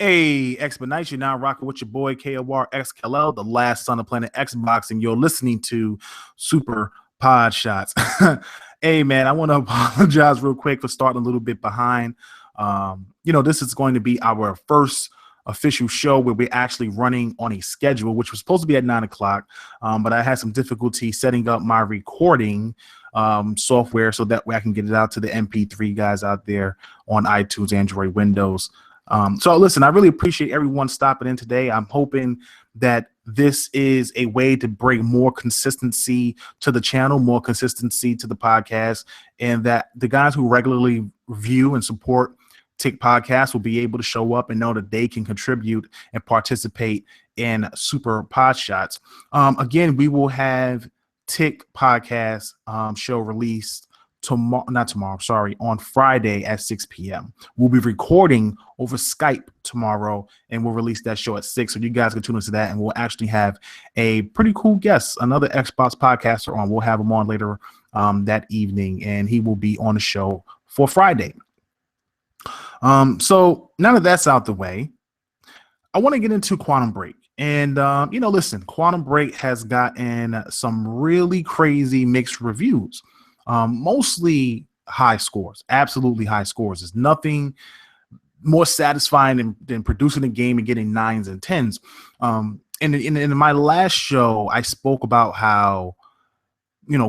Hey, Expedite, you're now rocking with your boy KORXKLL, the last son of Planet Xbox, and you're listening to Super Podshots. Hey, man, I want to apologize real quick for starting a little bit behind. This is going to be our first official show where we're actually running on a schedule, which was supposed to be at 9 o'clock, but I had some difficulty setting up my recording software so that way I can get it out to the MP3 guys out there on iTunes, Android, Windows. So listen, I really appreciate everyone stopping in today. I'm hoping that this is a way to bring more consistency to the channel, more consistency to the podcast, and that the guys who regularly review and support Tick Podcasts will be able to show up and know that they can contribute and participate in Super Pod Shots. Again, we will have Tick Podcast show released on Friday at 6 p.m. We'll be recording over Skype tomorrow, and we'll release that show at 6, so you guys can tune into that, and we'll actually have a pretty cool guest, another Xbox podcaster on. We'll have him on later that evening, and he will be on the show for Friday. So now that that's out the way, I want to get into Quantum Break. And, listen, Quantum Break has gotten some really crazy mixed reviews. Mostly high scores, absolutely high scores. There's nothing more satisfying than producing a game and getting 9s and 10s. In my last show, I spoke about how,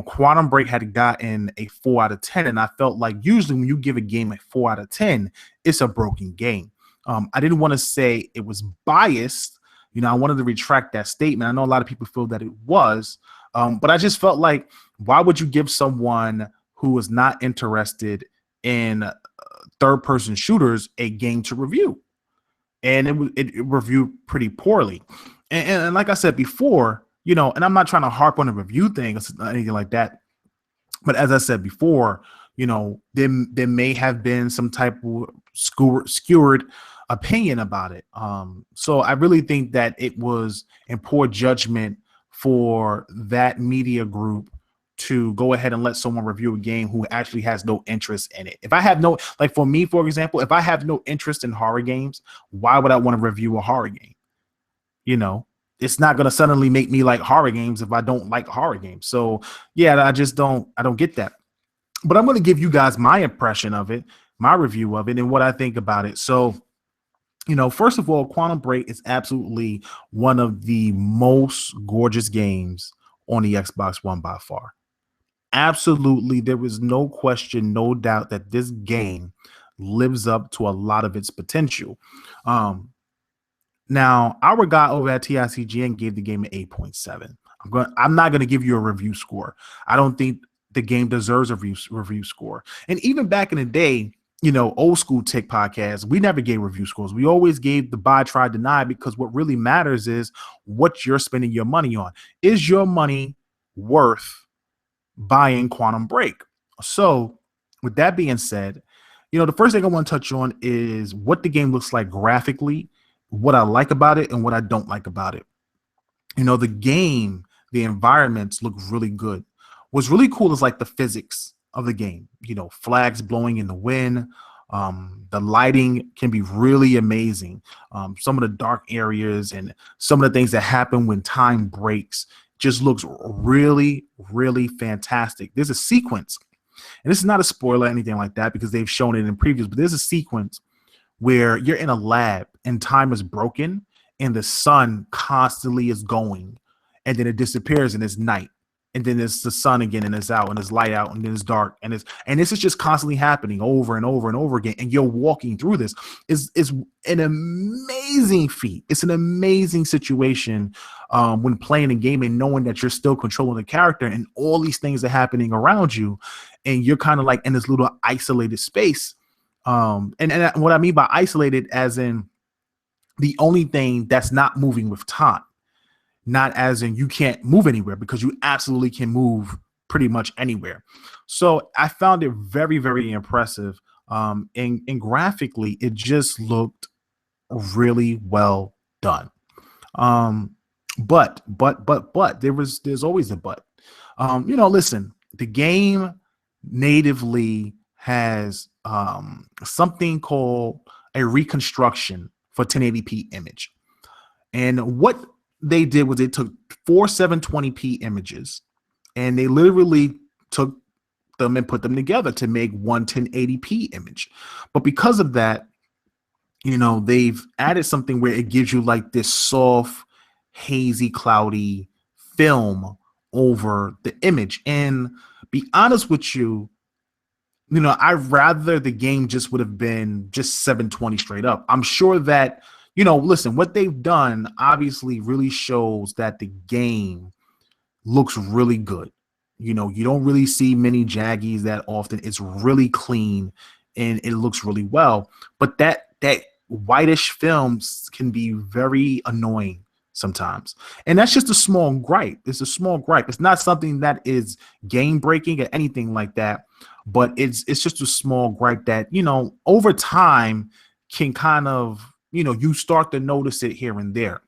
Quantum Break had gotten a 4 out of 10. And I felt like usually when you give a game a 4 out of 10, it's a broken game. I didn't want to say it was biased. I wanted to retract that statement. I know a lot of people feel that it was. But I just felt like, why would you give someone who is not interested in third-person shooters a game to review? And it reviewed pretty poorly. And like I said before, and I'm not trying to harp on a review thing or anything like that. But as I said before, there may have been some type of skewered opinion about it. So I really think that it was in poor judgment for that media group to go ahead and let someone review a game who actually has no interest in it. If I have no, like for me, for example, if I have no interest in horror games, why would I want to review a horror game? It's not going to suddenly make me like horror games if I don't like horror games. So yeah, I don't get that. But I'm going to give you guys my impression of it, my review of it, and what I think about it. So first of all, Quantum Break is absolutely one of the most gorgeous games on the Xbox One by far. Absolutely, there is no question, no doubt that this game lives up to a lot of its potential. Now, our guy over at TICGN gave the game an 8.7. I'm not going to give you a review score. I don't think the game deserves a review score. And even back in the day, old school Tick podcasts, we never gave review scores. We always gave the buy, try, deny, because what really matters is what you're spending your money on. Is your money worth buying Quantum Break? So with that being said, the first thing I want to touch on is what the game looks like graphically, what I like about it and what I don't like about it. The game, the environments look really good. What's really cool is like the physics of the game, flags blowing in the wind. The lighting can be really amazing. Some of the dark areas and some of the things that happen when time breaks just looks really, really fantastic. There's a sequence, and this is not a spoiler or anything like that because they've shown it in previews, but there's a sequence where you're in a lab and time is broken and the sun constantly is going and then it disappears and it's night. And then it's the sun again, and it's out, and it's light out, and then it's dark, and this is just constantly happening over and over and over again. And you're walking through this. Is an amazing feat. It's an amazing situation when playing a game and knowing that you're still controlling the character, and all these things are happening around you, and you're kind of like in this little isolated space. And what I mean by isolated, as in the only thing that's not moving with time. Not as in you can't move anywhere, because you absolutely can move pretty much anywhere. So I found it very, very impressive. And graphically, it just looked really well done. But there's always a but. Listen, the game natively has something called a reconstruction for 1080p image. And what they did was they took 4 720p images and they literally took them and put them together to make one 1080p image. But because of that, they've added something where it gives you like this soft, hazy, cloudy film over the image. And be honest with you, I'd rather the game just would have been just 720 straight up. I'm sure that, listen, what they've done obviously really shows that the game looks really good. You don't really see many jaggies that often. It's really clean and it looks really well. But that whitish films can be very annoying sometimes. And that's just a small gripe. It's a small gripe. It's not something that is game breaking or anything like that, but it's just a small gripe that, over time can kind of, you start to notice it here and there.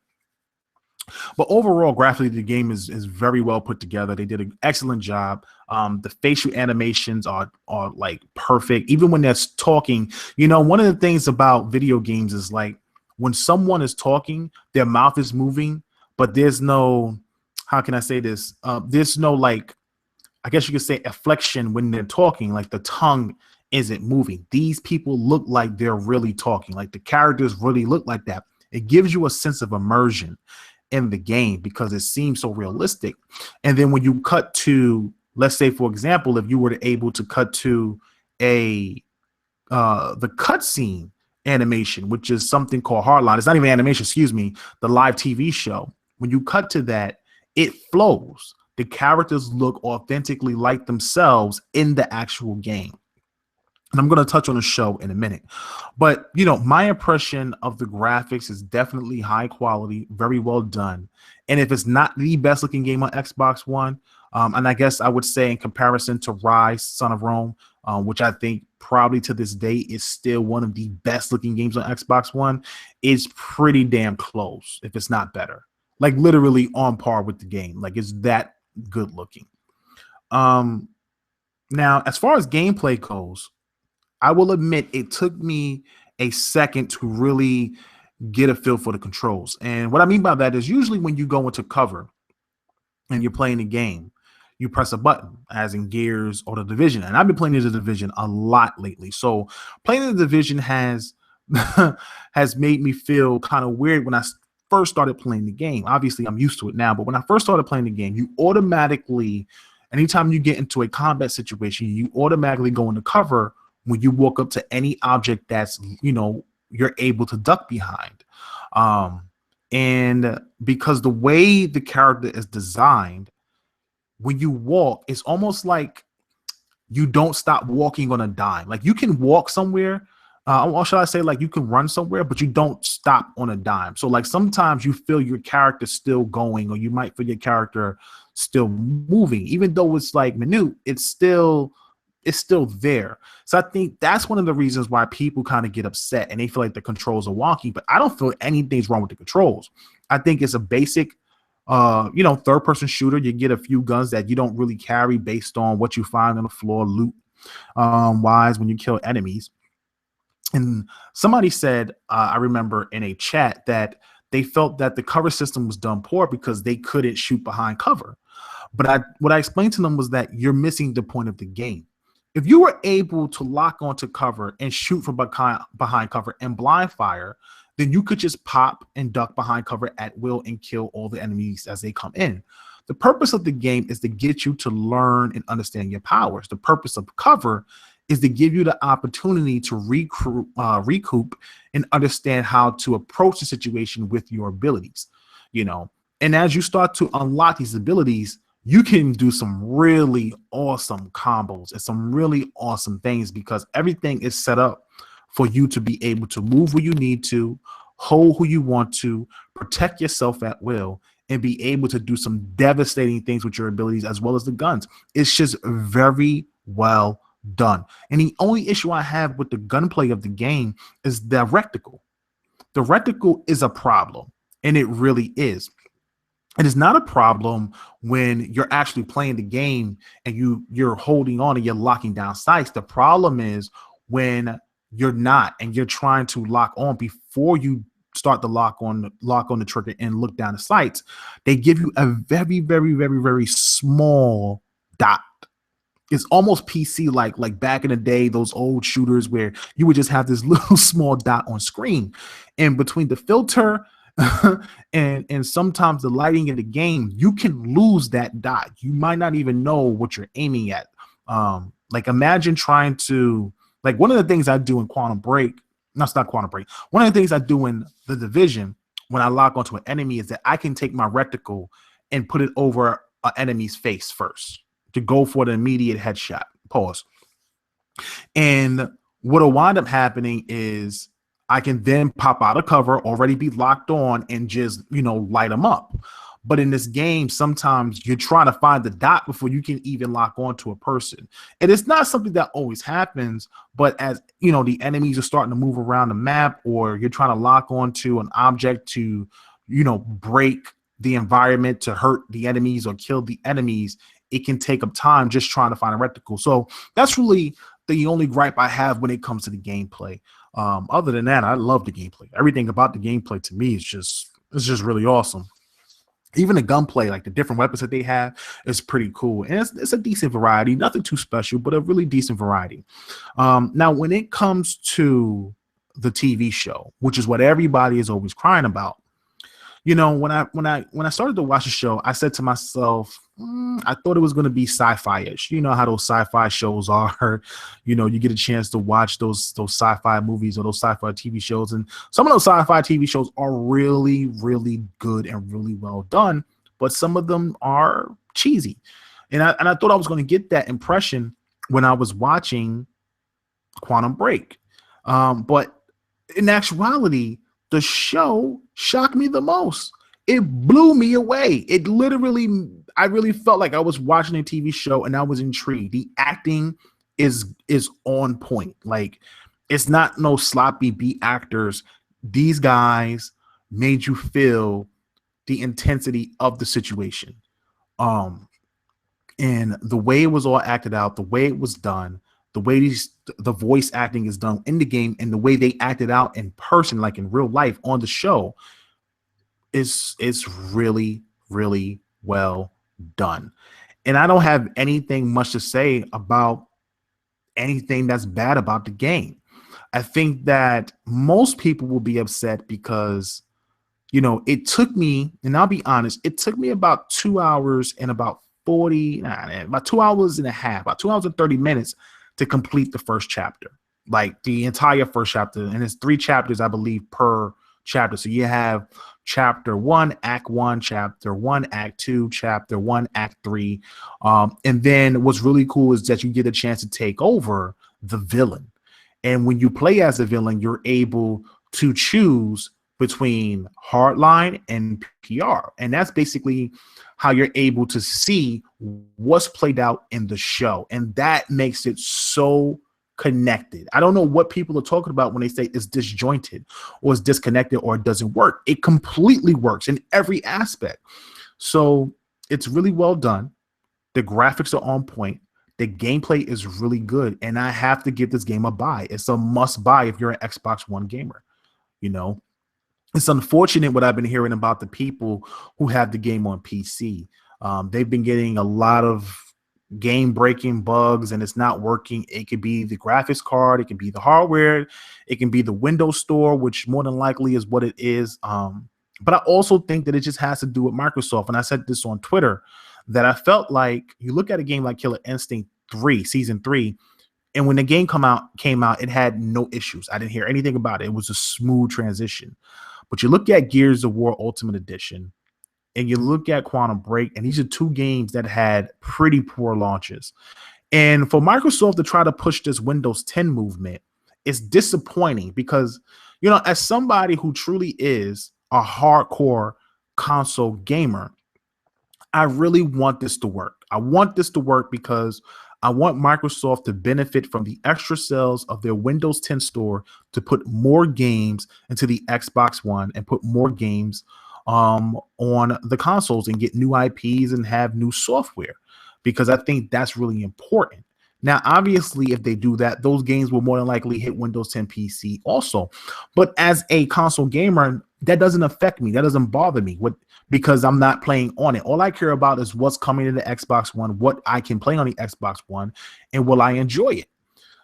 But overall, graphically, the game is very well put together. They did an excellent job. The facial animations are like perfect. Even when they're talking, one of the things about video games is like when someone is talking, their mouth is moving, but there's no, how can I say this? There's no like, I guess you could say inflection when they're talking, like the tongue isn't moving. These people look like they're really talking, like the characters really look like that. It gives you a sense of immersion in the game because it seems so realistic. And then when you cut to, let's say, for example, if you were able to cut to the cutscene animation, which is something called Hardline. It's not even animation, excuse me, the live TV show. When you cut to that, it flows. The characters look authentically like themselves in the actual game. And I'm going to touch on the show in a minute. But, my impression of the graphics is definitely high quality, very well done. And if it's not the best looking game on Xbox One, and I guess I would say in comparison to Rise, Son of Rome, which I think probably to this day is still one of the best looking games on Xbox One, is pretty damn close, if it's not better. Like literally on par with the game. Like it's that good looking. Now, as far as gameplay goes, I will admit it took me a second to really get a feel for the controls. And what I mean by that is usually when you go into cover and you're playing the game, you press a button, as in Gears or the Division. And I've been playing the Division a lot lately. So playing the Division has has made me feel kind of weird when I first started playing the game. Obviously, I'm used to it now. But when I first started playing the game, you automatically, anytime you get into a combat situation, you automatically go into cover when you walk up to any object that's, you're able to duck behind. And because the way the character is designed, when you walk, it's almost like you don't stop walking on a dime. Like you can walk somewhere, or should I say like you can run somewhere, but you don't stop on a dime. So like sometimes you feel your character still going, or you might feel your character still moving, even though it's like minute, it's still there. So I think that's one of the reasons why people kind of get upset and they feel like the controls are wonky, but I don't feel anything's wrong with the controls. I think it's a basic, third person shooter. You get a few guns that you don't really carry based on what you find on the floor, loot wise when you kill enemies. And somebody said, I remember in a chat that they felt that the cover system was done poor because they couldn't shoot behind cover. But what I explained to them was that you're missing the point of the game. If you were able to lock onto cover and shoot from behind cover and blind fire, then you could just pop and duck behind cover at will and kill all the enemies as they come in. The purpose of the game is to get you to learn and understand your powers. The purpose of cover is to give you the opportunity to recoup and understand how to approach the situation with your abilities, And as you start to unlock these abilities, you can do some really awesome combos and some really awesome things because everything is set up for you to be able to move where you need to, hold who you want to, protect yourself at will, and be able to do some devastating things with your abilities as well as the guns. It's just very well done. And the only issue I have with the gunplay of the game is the reticle. The reticle is a problem, and it really is. It is not a problem when you're actually playing the game and you're holding on and you're locking down sights. The problem is when you're not and you're trying to lock on before you start the lock on the trigger and look down the sights, they give you a very, very, very, very small dot. It's almost PC like back in the day, those old shooters where you would just have this little small dot on screen. And between the filter and sometimes the lighting in the game, you can lose that dot. You might not even know what you're aiming at. Like imagine trying to, like, one of the things I do in Quantum Break, no, it's not Quantum Break. One of the things I do in the Division when I lock onto an enemy is that I can take my reticle and put it over an enemy's face first to go for the immediate headshot. Pause. And what'll wind up happening is I can then pop out of cover, already be locked on, and just, light them up. But in this game, sometimes you're trying to find the dot before you can even lock onto a person. And it's not something that always happens, but as the enemies are starting to move around the map, or you're trying to lock onto an object to, break the environment to hurt the enemies or kill the enemies, it can take up time just trying to find a reticle. So that's really the only gripe I have when it comes to the gameplay. Other than that, I love the gameplay. Everything about the gameplay to me is just really awesome. Even the gunplay, like the different weapons that they have, is pretty cool. And it's a decent variety, nothing too special, but a really decent variety. Now, when it comes to the TV show, which is what everybody is always crying about, when I started to watch the show, I said to myself, I thought it was going to be sci-fi-ish. You know how those sci-fi shows are. You get a chance to watch those sci-fi movies or those sci-fi TV shows, and some of those sci-fi TV shows are really, really good and really well done, but some of them are cheesy. And I thought I was going to get that impression when I was watching Quantum Break, but in actuality, the show shocked me the most. It blew me away. I really felt like I was watching a TV show and I was intrigued. The acting is on point. Like, it's not no sloppy B actors. These guys made you feel the intensity of the situation. And the way it was all acted out, the way it was done, the way the voice acting is done in the game, and the way they acted out in person, like in real life on the show, it's really, really well done. And I don't have anything much to say about anything that's bad about the game. I think that most people will be upset because, it took me, and I'll be honest, it took me about 2 hours and about 2 hours and a half, about 2 hours and 30 minutes to complete the first chapter, like the entire first chapter. And it's 3 chapters, I believe, per chapter. So you have chapter 1, act 1, chapter 1, act 2, chapter 1, act 3. And then what's really cool is that you get a chance to take over the villain. And when you play as a villain, you're able to choose between hardline and PR. And that's basically how you're able to see what's played out in the show. And that makes it so connected. I don't know what people are talking about when they say it's disjointed or it's disconnected or it doesn't work. It completely works in every aspect. So it's really well done. The graphics are on point. The gameplay is really good. And I have to give this game a buy. It's a must buy if you're an Xbox One gamer. It's unfortunate what I've been hearing about the people who have the game on PC. They've been getting a lot of game-breaking bugs, and it's not working. It could be the graphics card, it can be the hardware, it can be the Windows Store, which more than likely is what it is. But I also think that it just has to do with Microsoft. And I said this on Twitter, that I felt like you look at a game like Killer Instinct 3, Season 3, and when the game came out, it had no issues. I didn't hear anything about it. It was a smooth transition. But you look at Gears of War Ultimate Edition, and you look at Quantum Break, and these are 2 games that had pretty poor launches. And for Microsoft to try to push this Windows 10 movement is disappointing because, as somebody who truly is a hardcore console gamer, I really want this to work. I want this to work because I want Microsoft to benefit from the extra sales of their Windows 10 store to put more games into the Xbox One and put more games on the consoles and get new IPs and have new software, because I think that's really important. Now, obviously, if they do that, those games will more than likely hit Windows 10 PC also. But as a console gamer, that doesn't affect me. That doesn't bother me because I'm not playing on it. All I care about is what's coming to the Xbox One, what I can play on the Xbox One, and will I enjoy it.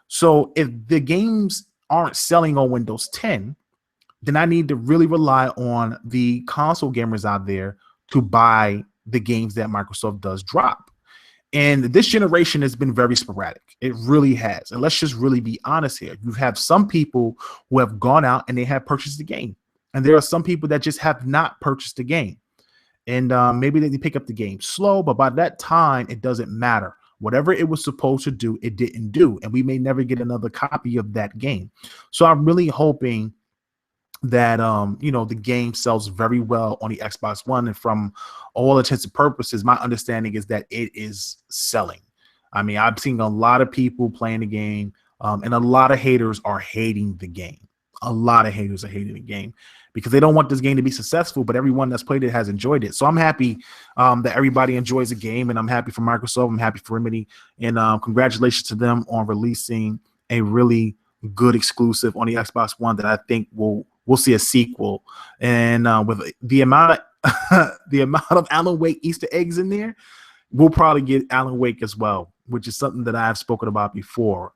So if the games aren't selling on Windows 10, then I need to really rely on the console gamers out there to buy the games that Microsoft does drop. And this generation has been very sporadic. It really has. And let's just really be honest here. You have some people who have gone out and they have purchased the game. And there are some people that just have not purchased the game. And maybe they pick up the game slow, but by that time, it doesn't matter. Whatever it was supposed to do, it didn't do. And we may never get another copy of that game. So I'm really hoping that the game sells very well on the Xbox One, and from all intents and purposes, my understanding is that it is selling. I mean, I've seen a lot of people playing the game, and a lot of haters are hating the game. A lot of haters are hating the game because they don't want this game to be successful, but everyone that's played it has enjoyed it. So I'm happy that everybody enjoys the game, and I'm happy for Microsoft. I'm happy for Remedy, and congratulations to them on releasing a really good exclusive on the Xbox One that I think we'll see a sequel. And with the amount of Alan Wake Easter eggs in there, we'll probably get Alan Wake as well, which is something that I've spoken about before.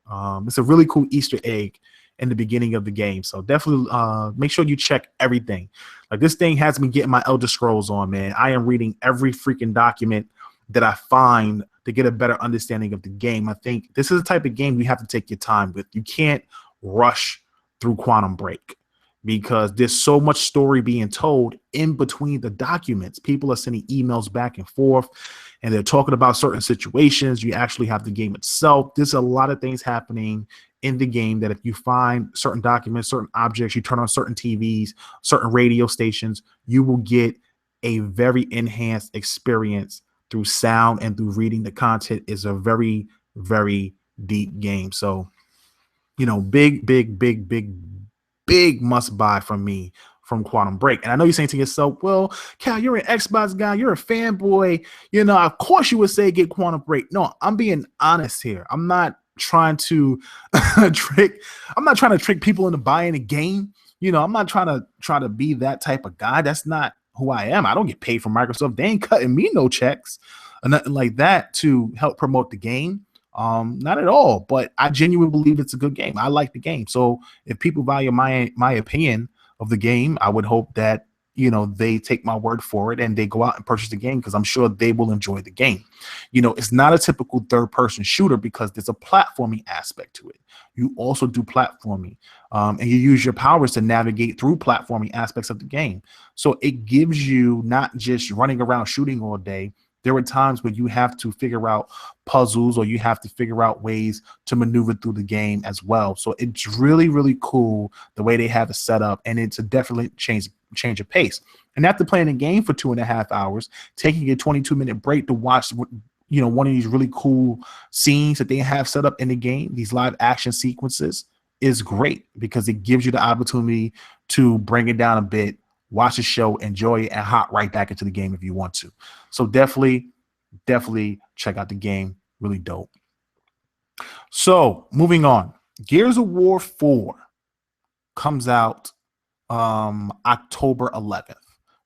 It's a really cool Easter egg in the beginning of the game. So definitely make sure you check everything. Like, this thing has me getting my Elder Scrolls on, man. I am reading every freaking document that I find to get a better understanding of the game. I think this is the type of game you have to take your time with. You can't rush through Quantum Break, because there's so much story being told in between the documents. People are sending emails back and forth, and they're talking about certain situations. You actually have the game itself. There's a lot of things happening in the game that if you find certain documents, certain objects, you turn on certain TVs, certain radio stations, you will get a very enhanced experience through sound and through reading. The content is a very, very deep game. So, big must buy from me from Quantum Break. And I know you're saying to yourself, well, Cal, you're an Xbox guy, you're a fanboy, of course you would say get Quantum Break. No, I'm being honest here. I'm not trying to trick people into buying a game. I'm not trying to be that type of guy. That's not who I am. I don't get paid from Microsoft. They ain't cutting me no checks or nothing like that to help promote the game. Not at all, but I genuinely believe it's a good game. I like the game. So if people value my opinion of the game, I would hope that, they take my word for it and they go out and purchase the game, because I'm sure they will enjoy the game. It's not a typical third-person shooter because there's a platforming aspect to it. You also do platforming, and you use your powers to navigate through platforming aspects of the game. So it gives you not just running around shooting all day. There are times where you have to figure out puzzles, or you have to figure out ways to maneuver through the game as well. So it's really, really cool the way they have it set up, and it's a definitely change of pace. And after playing the game for 2.5 hours, taking a 22-minute break to watch, one of these really cool scenes that they have set up in the game, these live action sequences, is great because it gives you the opportunity to bring it down a bit, watch the show, enjoy it, and hop right back into the game if you want to. So definitely check out the game. Really dope. So moving on, Gears of War 4 comes out October 11th.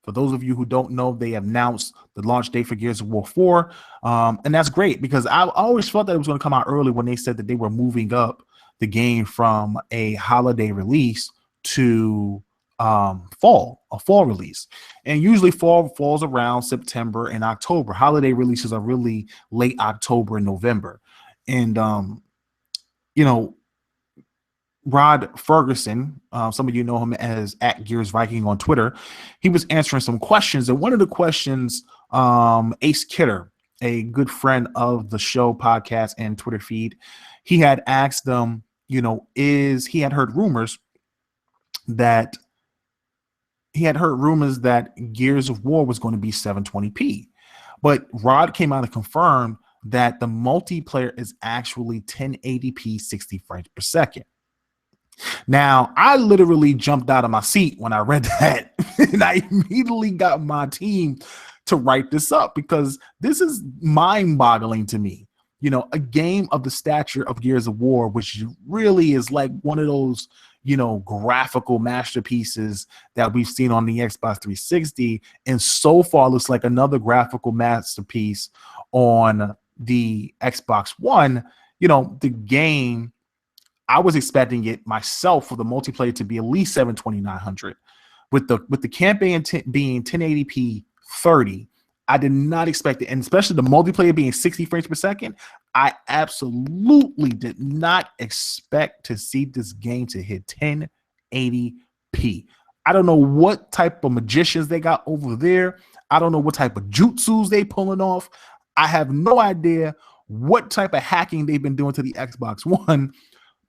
For those of you who don't know, they announced the launch date for Gears of War 4, and that's great because I always felt that it was going to come out early when they said that they were moving up the game from a holiday release to a fall release. And usually fall falls around September and October. Holiday releases are really late October and November. And Rod Ferguson, some of you know him as @GearsViking on Twitter, he was answering some questions, and one of the questions, Ace Kidder, a good friend of the show podcast and Twitter feed, he had asked them, he had heard rumors that Gears of War was going to be 720p. But Rod came out and confirmed that the multiplayer is actually 1080p 60 frames per second. Now, I literally jumped out of my seat when I read that, and I immediately got my team to write this up because this is mind-boggling to me. A game of the stature of Gears of War, which really is like one of those, graphical masterpieces that we've seen on the Xbox 360. And so far looks like another graphical masterpiece on the Xbox One. The game, I was expecting it myself for the multiplayer to be at least 720-900. With the campaign being 1080p 30, I did not expect it, and especially the multiplayer being 60 frames per second. I absolutely did not expect to see this game to hit 1080p. I don't know what type of magicians they got over there. I don't know what type of jutsus they pulling off. I have no idea what type of hacking they've been doing to the Xbox One,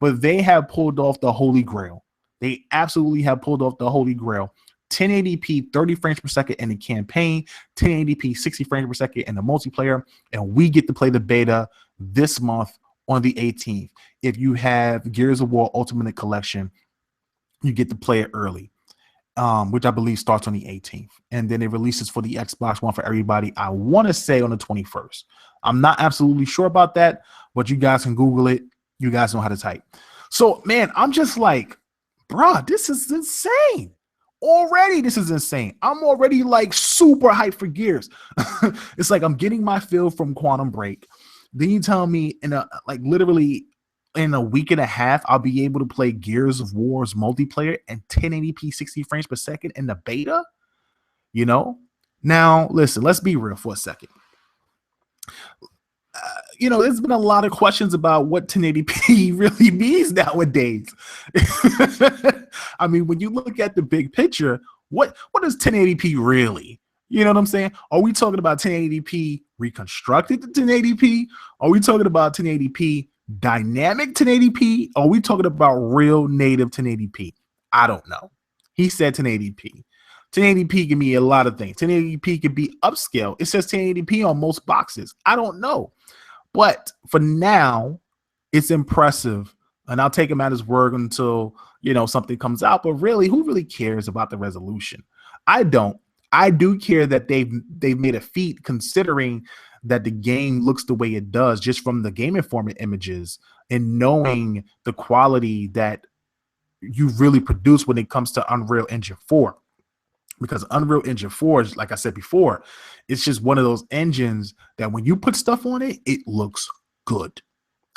but they have pulled off the holy grail. They absolutely have pulled off the holy grail. 1080p 30 frames per second in the campaign, 1080p 60 frames per second in the multiplayer, and we get to play the beta this month on the 18th. If you have Gears of War Ultimate Collection, you get to play it early, which I believe starts on the 18th. And then it releases for the Xbox One for everybody, I want to say on the 21st. I'm not absolutely sure about that, but you guys can Google it. You guys know how to type. So, man, I'm just like, bruh, this is insane. Already, this is insane. I'm already like super hyped for Gears. It's like I'm getting my feel from Quantum Break. Then you tell me literally in a week and a half, I'll be able to play Gears of War's multiplayer and 1080p 60 frames per second in the beta. Now listen, let's be real for a second. There's been a lot of questions about what 1080p really means nowadays. I mean, when you look at the big picture, what is 1080p really? You know what I'm saying? Are we talking about 1080p reconstructed to 1080p? Are we talking about 1080p dynamic 1080p? Are we talking about real native 1080p? I don't know. He said 1080p. 1080p can be a lot of things. 1080p can be upscale. It says 1080p on most boxes. I don't know. But for now, it's impressive. And I'll take him at his word until, something comes out. But really, who really cares about the resolution? I don't. I do care that they've made a feat, considering that the game looks the way it does just from the Game Informer images, and knowing the quality that you really produce when it comes to Unreal Engine 4. Because Unreal Engine 4 is, like I said before, it's just one of those engines that when you put stuff on it, it looks good.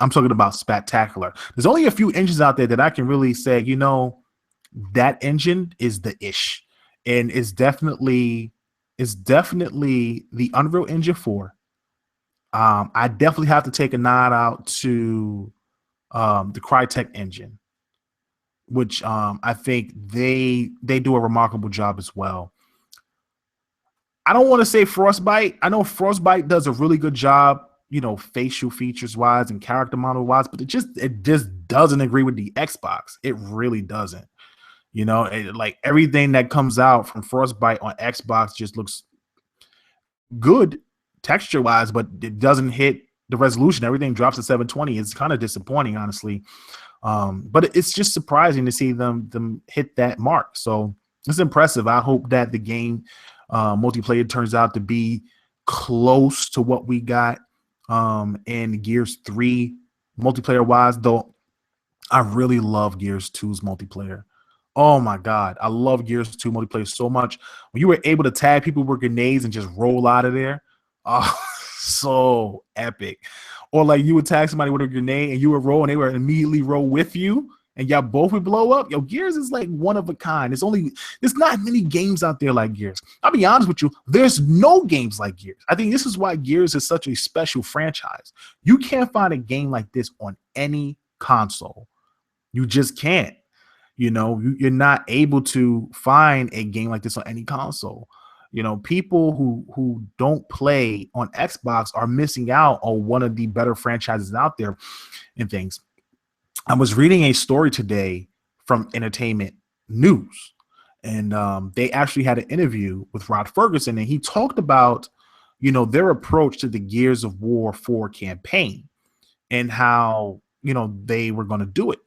I'm talking about spectacular. There's only a few engines out there that I can really say, that engine is the ish. And it's definitely the Unreal Engine 4. I definitely have to take a nod out to the Crytek engine, which I think they do a remarkable job as well. I don't want to say Frostbite. I know Frostbite does a really good job, facial features wise and character model wise, but it just doesn't agree with the Xbox. It really doesn't. Like everything that comes out from Frostbite on Xbox just looks good texture wise, but it doesn't hit the resolution. Everything drops to 720. It's kind of disappointing, honestly. But it's just surprising to see them hit that mark. So it's impressive. I hope that the game multiplayer turns out to be close to what we got in Gears 3 multiplayer wise, though I really love Gears 2's multiplayer. Oh my God, I love Gears 2 multiplayer so much. When you were able to tag people with grenades and just roll out of there, oh, so epic. Or like you would tag somebody with a grenade and you would roll and they would immediately roll with you and y'all both would blow up. Yo, Gears is like one of a kind. There's not many games out there like Gears. I'll be honest with you, there's no games like Gears. I think this is why Gears is such a special franchise. You can't find a game like this on any console. You just can't. You're not able to find a game like this on any console. People who don't play on Xbox are missing out on one of the better franchises out there and things. I was reading a story today from Entertainment News, and they actually had an interview with Rod Ferguson, and he talked about, their approach to the Gears of War 4 campaign and how, they were going to do it.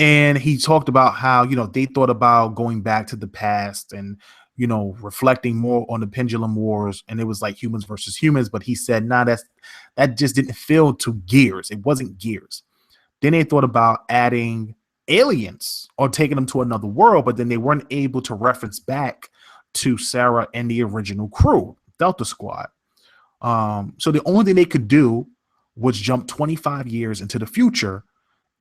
And he talked about how, they thought about going back to the past and, reflecting more on the Pendulum Wars, and it was like humans versus humans. But he said, nah, that just didn't feel to Gears. It wasn't Gears. Then they thought about adding aliens or taking them to another world, but then they weren't able to reference back to Sarah and the original crew, Delta Squad. So the only thing they could do was jump 25 years into the future.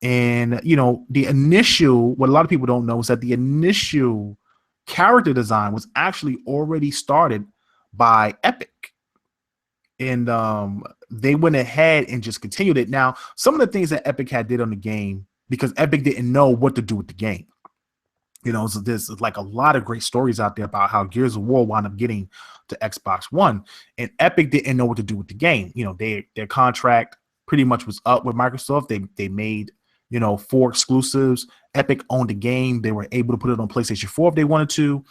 And, the initial, what a lot of people don't know is that the initial character design was actually already started by Epic. And they went ahead and just continued it. Now, some of the things that Epic had did on the game, because Epic didn't know what to do with the game. So there's like a lot of great stories out there about how Gears of War wound up getting to Xbox One, and Epic didn't know what to do with the game. Their contract pretty much was up with Microsoft. They made 4 exclusives. Epic owned the game. They were able to put it on PlayStation 4 if they wanted to,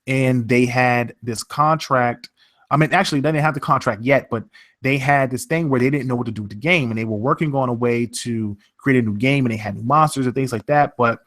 and they had this contract. I mean, actually, they didn't have the contract yet, but they had this thing where they didn't know what to do with the game, and they were working on a way to create a new game, and they had new monsters and things like that, but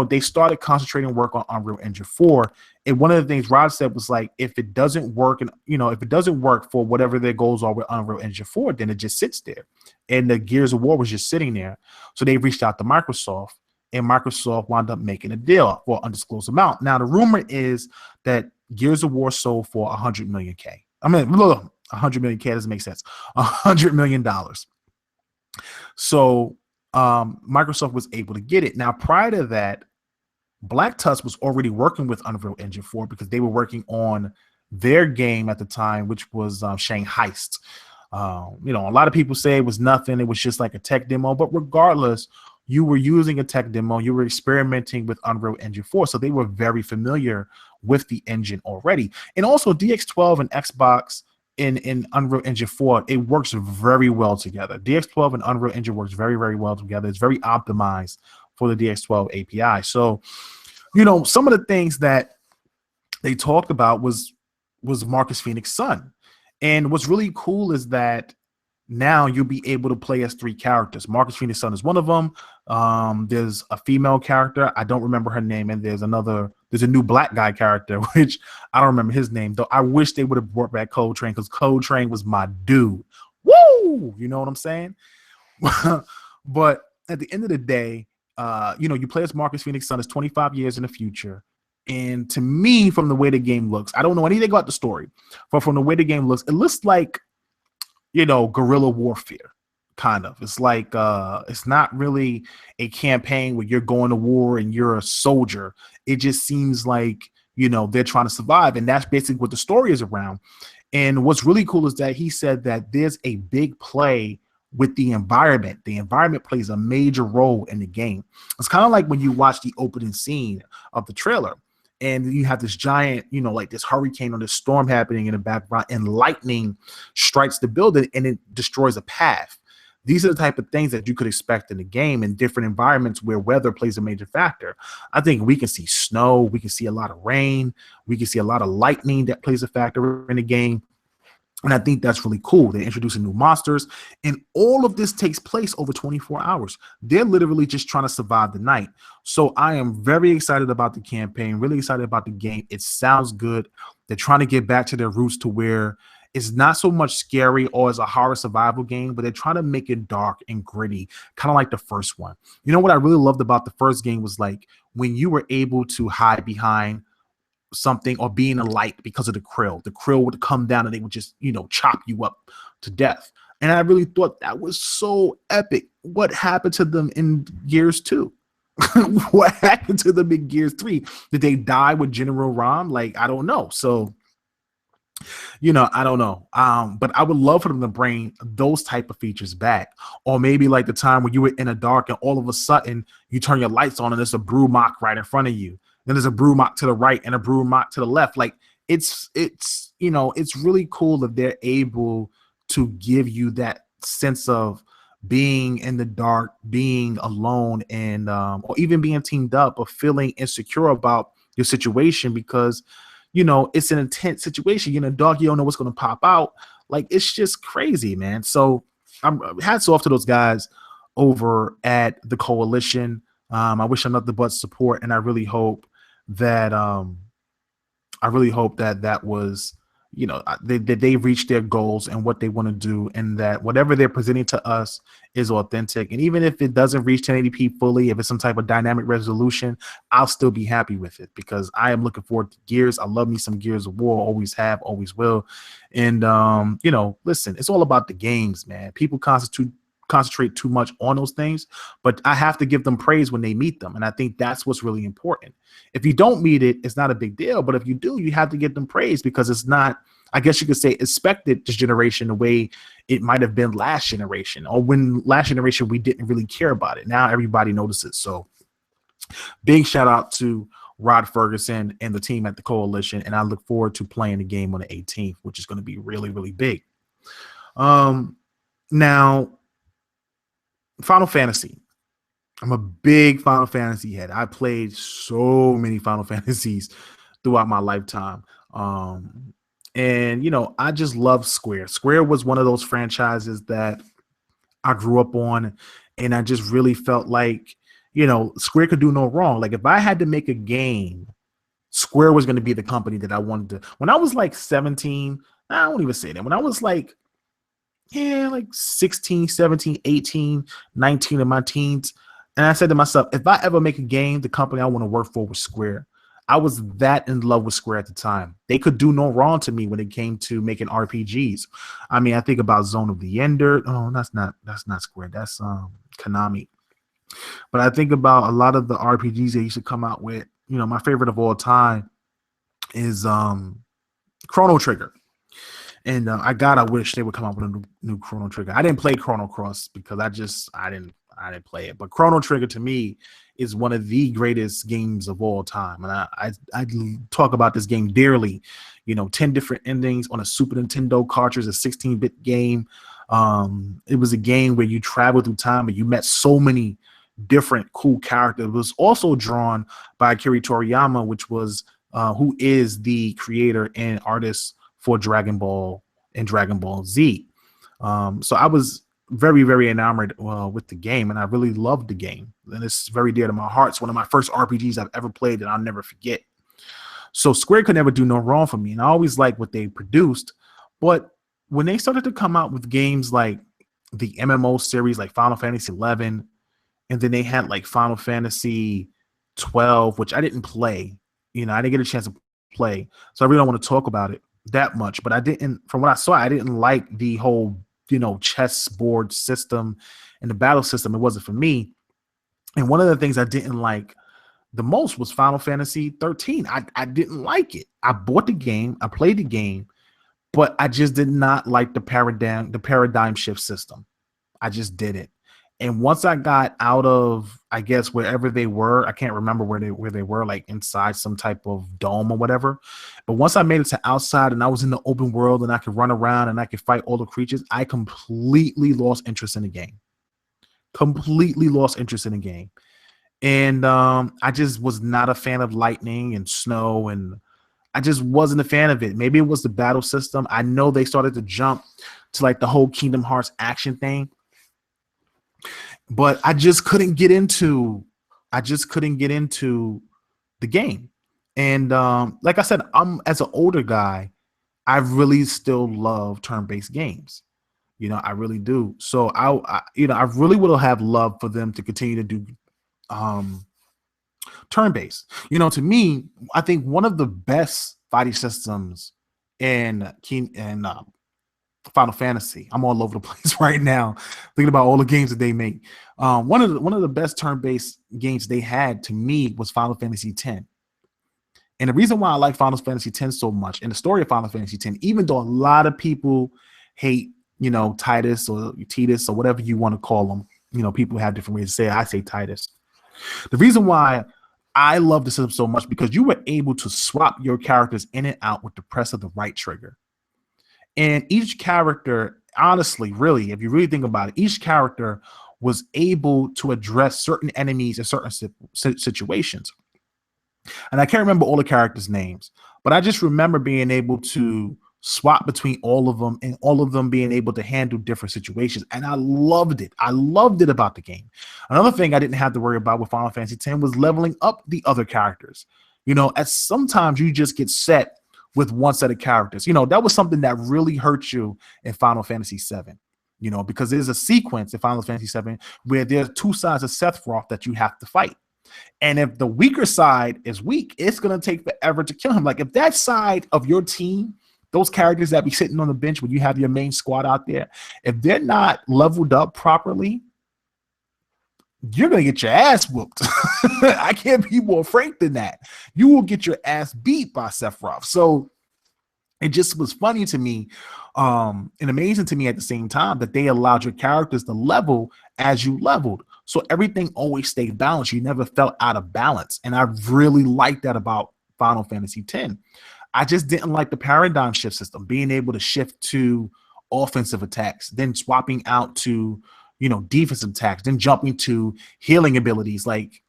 they started concentrating work on Unreal Engine 4. And one of the things Rod said was like, if it doesn't work, and if it doesn't work for whatever their goals are with Unreal Engine 4, then it just sits there. And the Gears of War was just sitting there. So they reached out to Microsoft, and Microsoft wound up making a deal for an undisclosed amount. Now, the rumor is that Gears of War sold for $100 million. I mean, look, $100 million doesn't make sense. $100 million. So Microsoft was able to get it. Now, prior to that, Black Tusk was already working with Unreal Engine 4 because they were working on their game at the time, which was Shang Heist. A lot of people say it was nothing. It was just like a tech demo. But regardless, you were using a tech demo. You were experimenting with Unreal Engine 4. So they were very familiar with the engine already. And also DX12 and Xbox in Unreal Engine 4, it works very well together. DX12 and Unreal Engine works very, very well together. It's very optimized for the DX12 API. So, some of the things that they talked about was Marcus Phoenix' son. And what's really cool is that now you'll be able to play as 3 characters. Marcus Phoenix' son is one of them. There's a female character. I don't remember her name. And there's a new black guy character, which I don't remember his name, though. I wish they would have brought back Cold Train, because Cold Train was my dude. Woo! You know what I'm saying? But at the end of the day, you play as Marcus Phoenix' son. Is 25 years in the future. And to me, from the way the game looks, I don't know anything about the story, but from the way the game looks, it looks like, guerrilla warfare, kind of. It's like, it's not really a campaign where you're going to war and you're a soldier. It just seems like, they're trying to survive. And that's basically what the story is around. And what's really cool is that he said that there's a big play with the environment. The environment plays a major role in the game. It's kind of like when you watch the opening scene of the trailer, and you have this giant, like this hurricane or this storm happening in the background, and lightning strikes the building and it destroys a path. These are the type of things that you could expect in the game in different environments where weather plays a major factor. I think we can see snow, we can see a lot of rain, we can see a lot of lightning that plays a factor in the game. And I think that's really cool. They're introducing new monsters, and all of this takes place over 24 hours. They're literally just trying to survive the night. So I am very excited about the campaign, really excited about the game. It sounds good. They're trying to get back to their roots to where it's not so much scary or as a horror survival game, but they're trying to make it dark and gritty, kind of like the first one. What I really loved about the first game was like when you were able to hide behind something or being a light because of the krill would come down and they would just chop you up to death. And I really thought that was so epic. What happened to them in Gears 2? What happened to them in Gears 3? Did they die with General Rom? Like, I don't know. So I don't know. But I would love for them to bring those type of features back. Or maybe like the time when you were in the dark and all of a sudden you turn your lights on and there's a Brumach right in front of you. Then there's a Brumach to the right and a Brumach to the left. Like it's really cool that they're able to give you that sense of being in the dark, being alone, and or even being teamed up, or feeling insecure about your situation because it's an intense situation. You're in the dark, you don't know what's going to pop out. Like, it's just crazy, man. So I'm hats off to those guys over at the Coalition. I wish them nothing but support, and I really hope that that was they've reached their goals and what they want to do, and that whatever they're presenting to us is authentic. And even if it doesn't reach 1080p fully, if it's some type of dynamic resolution, I'll still be happy with it, because I am looking forward to Gears. I love me some Gears of War, always have, always will. And listen, it's all about the games, man. People concentrate too much on those things, but I have to give them praise when they meet them. And I think that's what's really important. If you don't meet it, it's not a big deal. But if you do, you have to give them praise, because it's not, I guess you could say, expected this generation the way it might have been last generation, or when last generation we didn't really care about it. Now everybody notices. So big shout out to Rod Ferguson and the team at the Coalition. And I look forward to playing the game on the 18th, which is going to be really, really big. Now, Final Fantasy. I'm a big Final Fantasy head. I played so many Final Fantasies throughout my lifetime. And I just love Square. Square was one of those franchises that I grew up on, and I just really felt like, Square could do no wrong. Like, if I had to make a game, Square was going to be the company that I wanted to. When I was like 17, I won't even say that. When I was like 16, 17, 18, 19 in my teens. And I said to myself, if I ever make a game, the company I want to work for was Square. I was that in love with Square at the time. They could do no wrong to me when it came to making RPGs. I mean, I think about Zone of the Ender. Oh, that's not Square. That's Konami. But I think about a lot of the RPGs they used to come out with. My favorite of all time is Chrono Trigger. And I wish they would come out with a new Chrono Trigger. I didn't play Chrono Cross because I didn't play it. But Chrono Trigger to me is one of the greatest games of all time. And I talk about this game dearly. 10 different endings on a Super Nintendo cartridge, a 16-bit game. It was a game where you traveled through time and you met so many different cool characters. It was also drawn by Akira Toriyama, which was who is the creator and artist for Dragon Ball and Dragon Ball Z. So I was very, very enamored with the game, and I really loved the game. And it's very dear to my heart. It's one of my first RPGs I've ever played that I'll never forget. So Square could never do no wrong for me, and I always liked what they produced. But when they started to come out with games like the MMO series, like Final Fantasy 11, and then they had like Final Fantasy 12, which I didn't play. I didn't get a chance to play, so I really don't want to talk about it that much. But from what I saw, I didn't like the whole chessboard system and the battle system. It wasn't for me. And one of the things I didn't like the most was Final Fantasy 13. I didn't like it. I bought the game, I played the game, but I just did not like the paradigm shift system. I just didn't. And once I got out of, I guess, wherever they were, I can't remember where they were, like inside some type of dome or whatever. But once I made it to outside and I was in the open world and I could run around and I could fight all the creatures, I completely lost interest in the game. Completely lost interest in the game. And I just was not a fan of lightning and snow, and I just wasn't a fan of it. Maybe it was the battle system. I know they started to jump to like the whole Kingdom Hearts action thing, but I just couldn't get into the game. And like I said, as an older guy, I really still love turn-based games. I really do. So I really would have loved for them to continue to do turn-based. To me, I think one of the best fighting systems in Final Fantasy. I'm all over the place right now, thinking about all the games that they make. One of the best turn-based games they had to me was Final Fantasy X. And the reason why I like Final Fantasy X so much, and the story of Final Fantasy X, even though a lot of people hate, Titus or Titus or whatever you want to call them, people have different ways to say it. I say Titus. The reason why I love the system so much because you were able to swap your characters in and out with the press of the right trigger. And each character, honestly, really, if you really think about it, each character was able to address certain enemies in certain situations. And I can't remember all the characters' names, but I just remember being able to swap between all of them and all of them being able to handle different situations. And I loved it. I loved it about the game. Another thing I didn't have to worry about with Final Fantasy X was leveling up the other characters. As sometimes you just get set with one set of characters. That was something that really hurt you in Final Fantasy VII. Because there's a sequence in Final Fantasy VII where there's two sides of Sephiroth that you have to fight. And if the weaker side is weak, it's going to take forever to kill him. Like if that side of your team, those characters that be sitting on the bench when you have your main squad out there, if they're not leveled up properly, you're going to get your ass whooped. I can't be more frank than that. You will get your ass beat by Sephiroth. So it just was funny to me and amazing to me at the same time that they allowed your characters to level as you leveled. So everything always stayed balanced. You never felt out of balance. And I really liked that about Final Fantasy X. I just didn't like the paradigm shift system, being able to shift to offensive attacks, then swapping out to, defensive attacks, then jumping to healing abilities. Like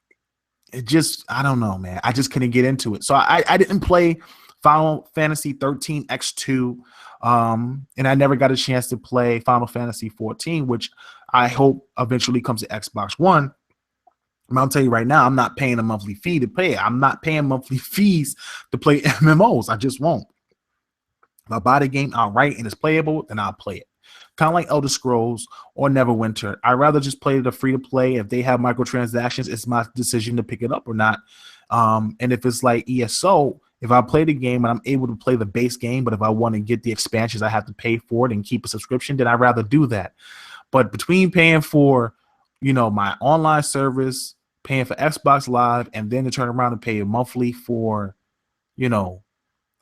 it just, I don't know, man. I just couldn't get into it. So I didn't play Final Fantasy 13 X2. And I never got a chance to play Final Fantasy 14, which I hope eventually comes to Xbox One. I'll tell you right now, I'm not paying a monthly fee to play. I'm not paying monthly fees to play MMOs. I just won't. If I buy the game outright and it's playable, then I'll play it. Kind of like Elder Scrolls or Neverwinter. I'd rather just play the free-to-play. If they have microtransactions, it's my decision to pick it up or not. And if it's like ESO, if I play the game and I'm able to play the base game, but if I want to get the expansions, I have to pay for it and keep a subscription, then I'd rather do that. But between paying for, my online service, paying for Xbox Live, and then to turn around and pay a monthly for,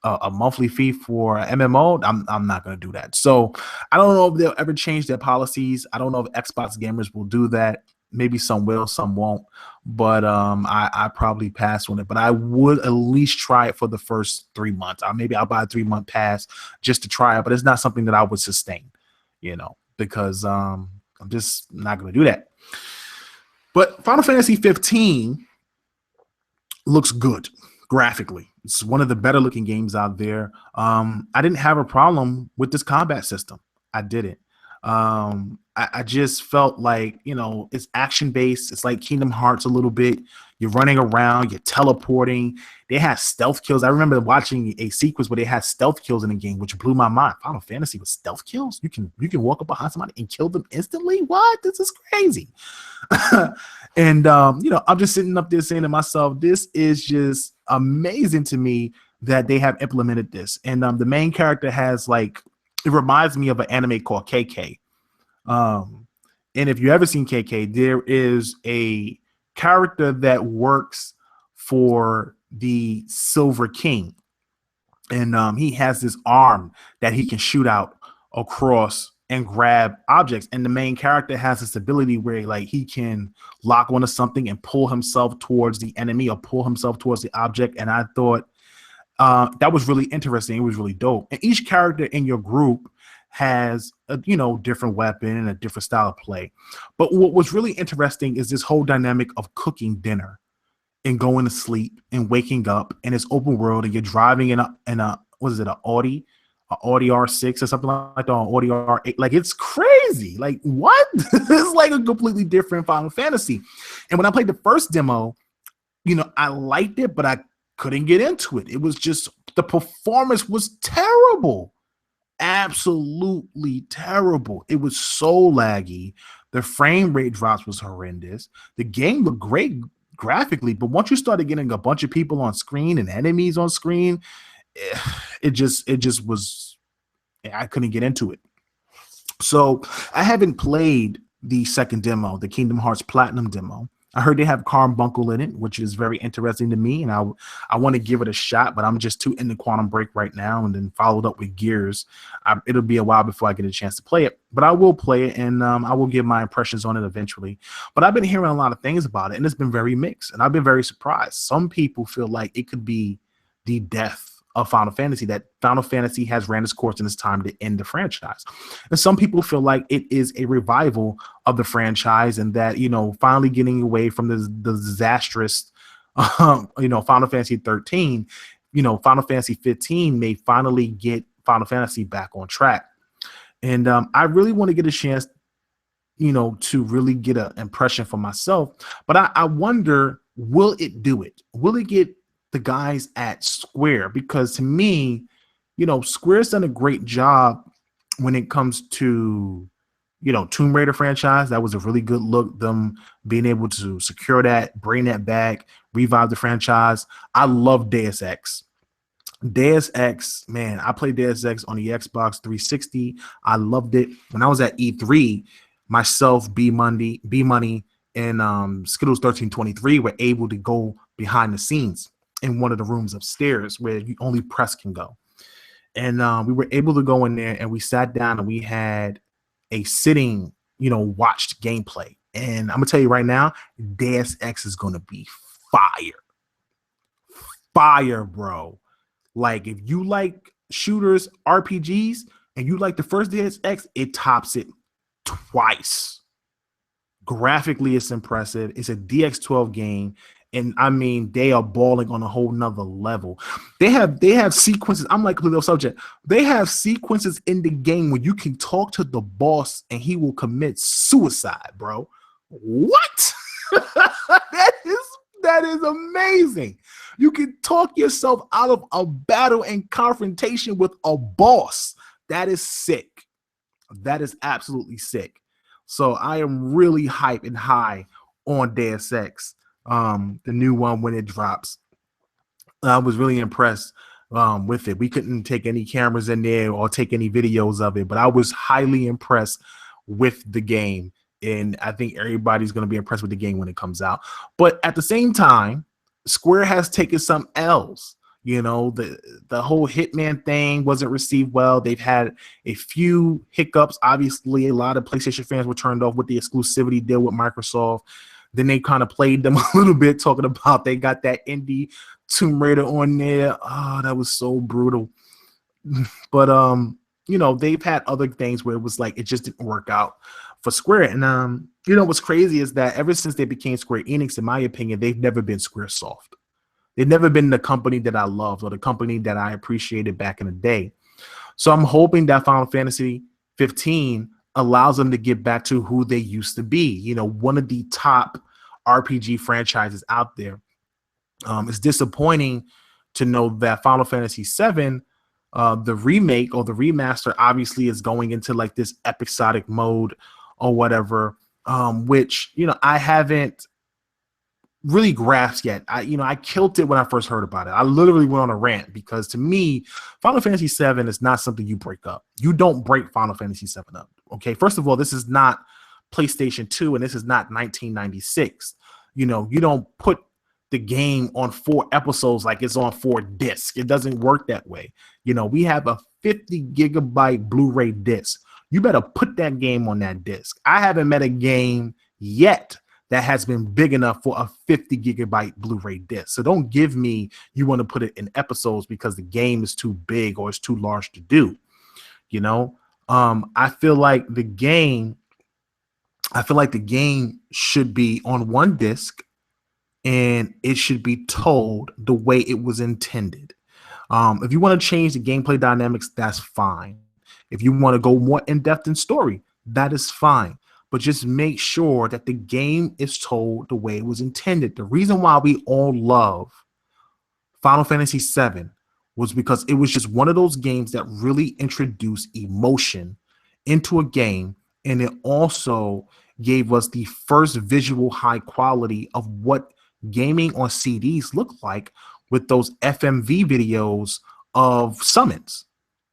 a monthly fee for MMO, I'm not going to do that. So I don't know if they'll ever change their policies. I don't know if Xbox gamers will do that. Maybe some will, some won't. But I probably pass on it. But I would at least try it for the first 3 months. Maybe I'll buy a 3-month pass just to try it. But it's not something that I would sustain, because I'm just not going to do that. But Final Fantasy 15 looks good graphically. It's one of the better looking games out there. I didn't have a problem with this combat system. I didn't. I just felt like, it's action based. It's like Kingdom Hearts a little bit. You're running around, you're teleporting. They had stealth kills. I remember watching a sequence where they had stealth kills in the game, which blew my mind. Final Fantasy with stealth kills? You can walk up behind somebody and kill them instantly? What? This is crazy. And I'm just sitting up there saying to myself, this is just amazing to me that they have implemented this. And the main character has it reminds me of an anime called KK. And if you ever seen KK, there is a character that works for the Silver King. And he has this arm that he can shoot out across and grab objects. And the main character has this ability where he can lock onto something and pull himself towards the enemy or pull himself towards the object. And I thought that was really interesting. It was really dope. And each character in your group has a different weapon and a different style of play. But what was really interesting is this whole dynamic of cooking dinner and going to sleep and waking up, and it's open world, and you're driving in a what is it, an Audi R6 or something like that, or Audi R8. It's crazy. What? It's a completely different Final Fantasy. And when I played the first demo, I liked it, but I couldn't get into it. It was just, the performance was terrible. Absolutely terrible. It was so laggy. The frame rate drops was horrendous. The game looked great graphically, but once you started getting a bunch of people on screen and enemies on screen, it just was, I couldn't get into it. So I haven't played the second demo, the Kingdom Hearts Platinum demo. I heard they have Carbuncle in it, which is very interesting to me, and I want to give it a shot, but I'm just too into Quantum Break right now, and then followed up with Gears. It'll be a while before I get a chance to play it, but I will play it, and I will give my impressions on it eventually. But I've been hearing a lot of things about it, and it's been very mixed, and I've been very surprised. Some people feel like it could be the death of Final Fantasy, that Final Fantasy has ran its course and it's time to end the franchise. And some people feel like it is a revival of the franchise, and that, finally getting away from the disastrous, Final Fantasy 13, Final Fantasy 15 may finally get Final Fantasy back on track. And I really want to get a chance, to really get an impression for myself. But I wonder, will it do it? Will it get the guys at Square? Because to me, Square's done a great job when it comes to, Tomb Raider franchise. That was a really good look. Them being able to secure that, bring that back, revive the franchise. I love Deus Ex. Deus Ex, man, I played Deus Ex on the Xbox 360. I loved it. When I was at E3, myself, B Money, and Skittles 1323 were able to go behind the scenes in one of the rooms upstairs where you only press can go. And we were able to go in there and we sat down and we had a sitting, watched gameplay. And I'm gonna tell you right now, Deus Ex is gonna be fire. Fire, bro. Like, if you like shooters, RPGs, and you like the first Deus Ex, it tops it twice. Graphically, it's impressive. It's a DX12 game. And I mean, they are balling on a whole nother level. They have sequences. I'm like a little subject. They have sequences in the game where you can talk to the boss and he will commit suicide, bro. What? that is amazing. You can talk yourself out of a battle and confrontation with a boss. That is sick. That is absolutely sick. So I am really hype and high on Deus Ex, the new one when it drops. I was really impressed with it. We couldn't take any cameras in there or take any videos of it, but I was highly impressed with the game. And I think everybody's going to be impressed with the game when it comes out. But at the same time, Square has taken some L's. The whole Hitman thing wasn't received well. They've had a few hiccups. Obviously, a lot of PlayStation fans were turned off with the exclusivity deal with Microsoft. Then they kind of played them a little bit, talking about they got that indie Tomb Raider on there. Oh, that was so brutal. But they've had other things where it was like it just didn't work out for Square. And what's crazy is that ever since they became Square Enix, in my opinion, they've never been Squaresoft. They've never been the company that I loved or the company that I appreciated back in the day. So I'm hoping that Final Fantasy 15 allows them to get back to who they used to be. One of the top RPG franchises out there. It's disappointing to know that Final Fantasy 7, the remake or the remaster, obviously is going into like this episodic mode or whatever, which I haven't really grasped yet. I killed it when I first heard about it. I literally went on a rant because to me, Final Fantasy 7 is not something you break up. You don't break Final Fantasy 7 up. Okay, first of all, this is not PlayStation 2 and this is not 1996. You don't put the game on 4 episodes like it's on 4 discs. It doesn't work that way. We have a 50 gigabyte Blu-ray disc. You better put that game on that disc. I haven't met a game yet that has been big enough for a 50 gigabyte Blu-ray disc. So don't give me you want to put it in episodes because the game is too big or it's too large to do. I feel like the game should be on one disc and it should be told the way it was intended. If you want to change the gameplay dynamics, that's fine. If you want to go more in depth in story, that is fine. But just make sure that the game is told the way it was intended. The reason why we all love Final Fantasy VII was because it was just one of those games that really introduced emotion into a game. And it also gave us the first visual high quality of what gaming on CDs looked like with those FMV videos of summons.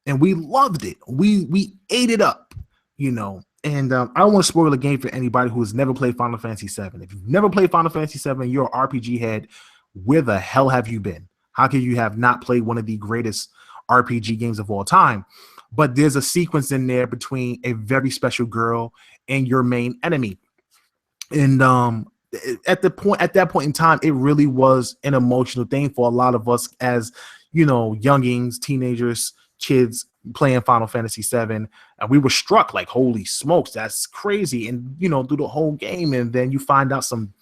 And we loved it. We ate it up, And I don't want to spoil the game for anybody who has never played Final Fantasy VII. If you've never played Final Fantasy VII, you're an RPG head. Where the hell have you been? How can you have not played one of the greatest RPG games of all time? But there's a sequence in there between a very special girl and your main enemy. And at that point in time, it really was an emotional thing for a lot of us as, youngings, teenagers, kids playing Final Fantasy VII, and we were struck like, holy smokes, that's crazy. And through the whole game, and then you find out some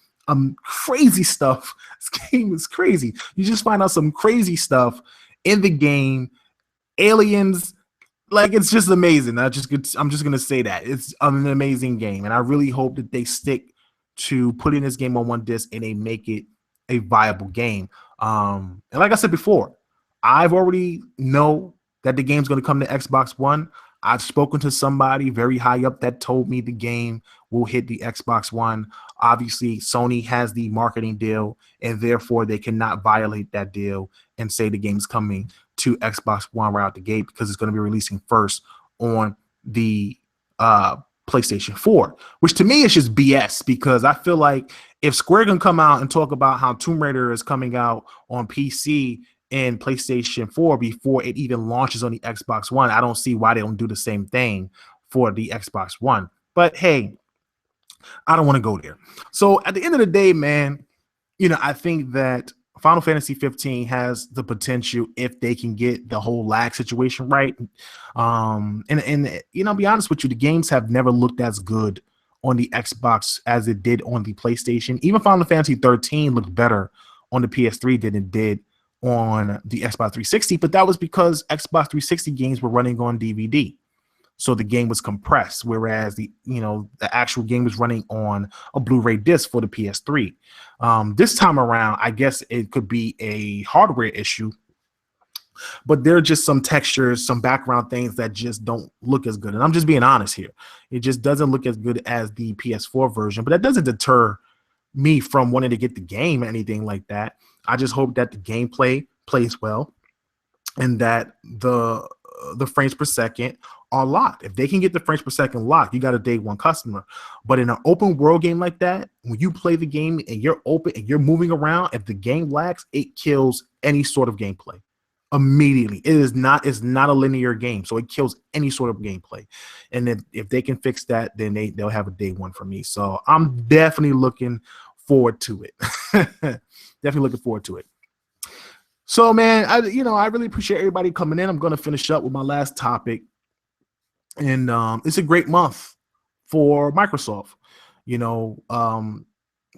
crazy stuff. This game is crazy. You just find out some crazy stuff in the game. Aliens, like, it's just amazing. I'm just gonna say that it's an amazing game, and I really hope that they stick to putting this game on one disc and they make it a viable game. And like I said before, I've already know that the game's going to come to Xbox One. I've spoken to somebody very high up that told me the game will hit the Xbox One. Obviously, Sony has the marketing deal, and therefore they cannot violate that deal and say the game's coming to Xbox One right out the gate, because it's going to be releasing first on the PlayStation 4, which to me is just BS, because I feel like if Square can come out and talk about how Tomb Raider is coming out on PC and PlayStation 4 before it even launches on the Xbox One, I don't see why they don't do the same thing for the Xbox One. But hey, I don't want to go there. So at the end of the day, man, I think that Final Fantasy 15 has the potential, if they can get the whole lag situation right. And be honest with you, the games have never looked as good on the Xbox as it did on the PlayStation. Even Final Fantasy 13 looked better on the PS3 than it did on the Xbox 360, but that was because Xbox 360 games were running on DVD. So the game was compressed, whereas the actual game was running on a Blu-ray disc for the PS3. This time around, I guess it could be a hardware issue, but there are just some textures, some background things that just don't look as good. And I'm just being honest here. It just doesn't look as good as the PS4 version, but that doesn't deter me from wanting to get the game or anything like that. I just hope that the gameplay plays well and that the frames per second are locked. If they can get the frames per second locked, you got a day one customer. But in an open world game like that, when you play the game and you're open and you're moving around, if the game lags, it kills any sort of gameplay immediately. It's not a linear game, so it kills any sort of gameplay. And if they can fix that, then they'll have a day one for me. So I'm definitely looking forward to it. Definitely looking forward to it. So, man, I really appreciate everybody coming in. I'm going to finish up with my last topic. And it's a great month for Microsoft.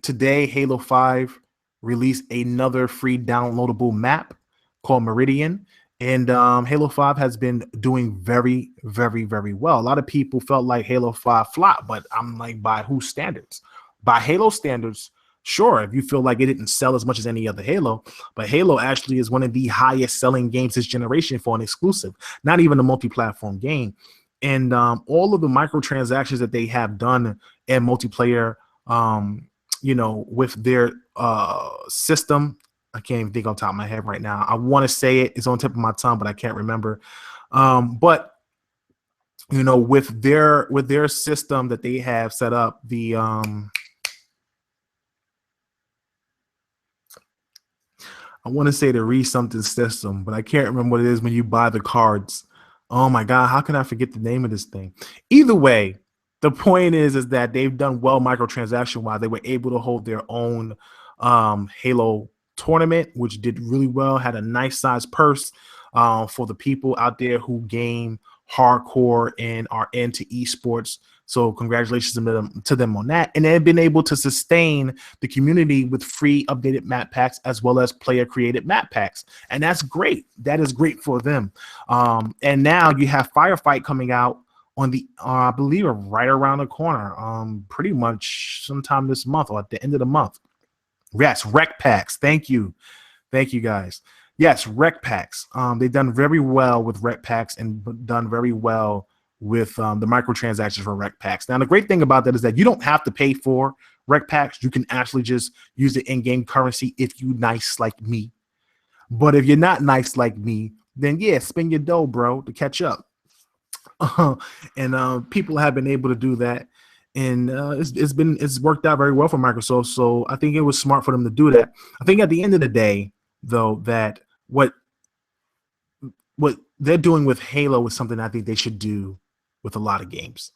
Today, Halo 5 released another free downloadable map called Meridian. And Halo 5 has been doing very, very, very well. A lot of people felt like Halo 5 flopped, but I'm like, by whose standards? By Halo standards, sure, if you feel like it didn't sell as much as any other Halo, but Halo actually is one of the highest selling games this generation for an exclusive, not even a multi-platform game. And all of the microtransactions that they have done in multiplayer, with their system, I can't even think on top of my head right now. I want to say it's on the tip of my tongue, but I can't remember. But with their system that they have set up, the I want to say the something system, but I can't remember what it is when you buy the cards. Oh my God, how can I forget the name of this thing? Either way, the point is that they've done well microtransaction wise. They were able to hold their own Halo tournament, which did really well, had a nice size purse for the people out there who game hardcore and are into esports. So congratulations to them on that. And they've been able to sustain the community with free updated map packs as well as player created map packs. And that's great. That is great for them. And now you have Firefight coming out on the, I believe, right around the corner, pretty much sometime this month or at the end of the month. Yes, rec packs. Thank you. Thank you, guys. Yes, rec packs. They've done very well with rec packs and done very well with the microtransactions for rec packs. Now, the great thing about that is that you don't have to pay for rec packs. You can actually just use the in-game currency if you nice like me. But if you're not nice like me, then yeah, spend your dough, bro, to catch up. And people have been able to do that. And it's worked out very well for Microsoft. So I think it was smart for them to do that. I think at the end of the day, though, that what they're doing with Halo is something I think they should do with a lot of games,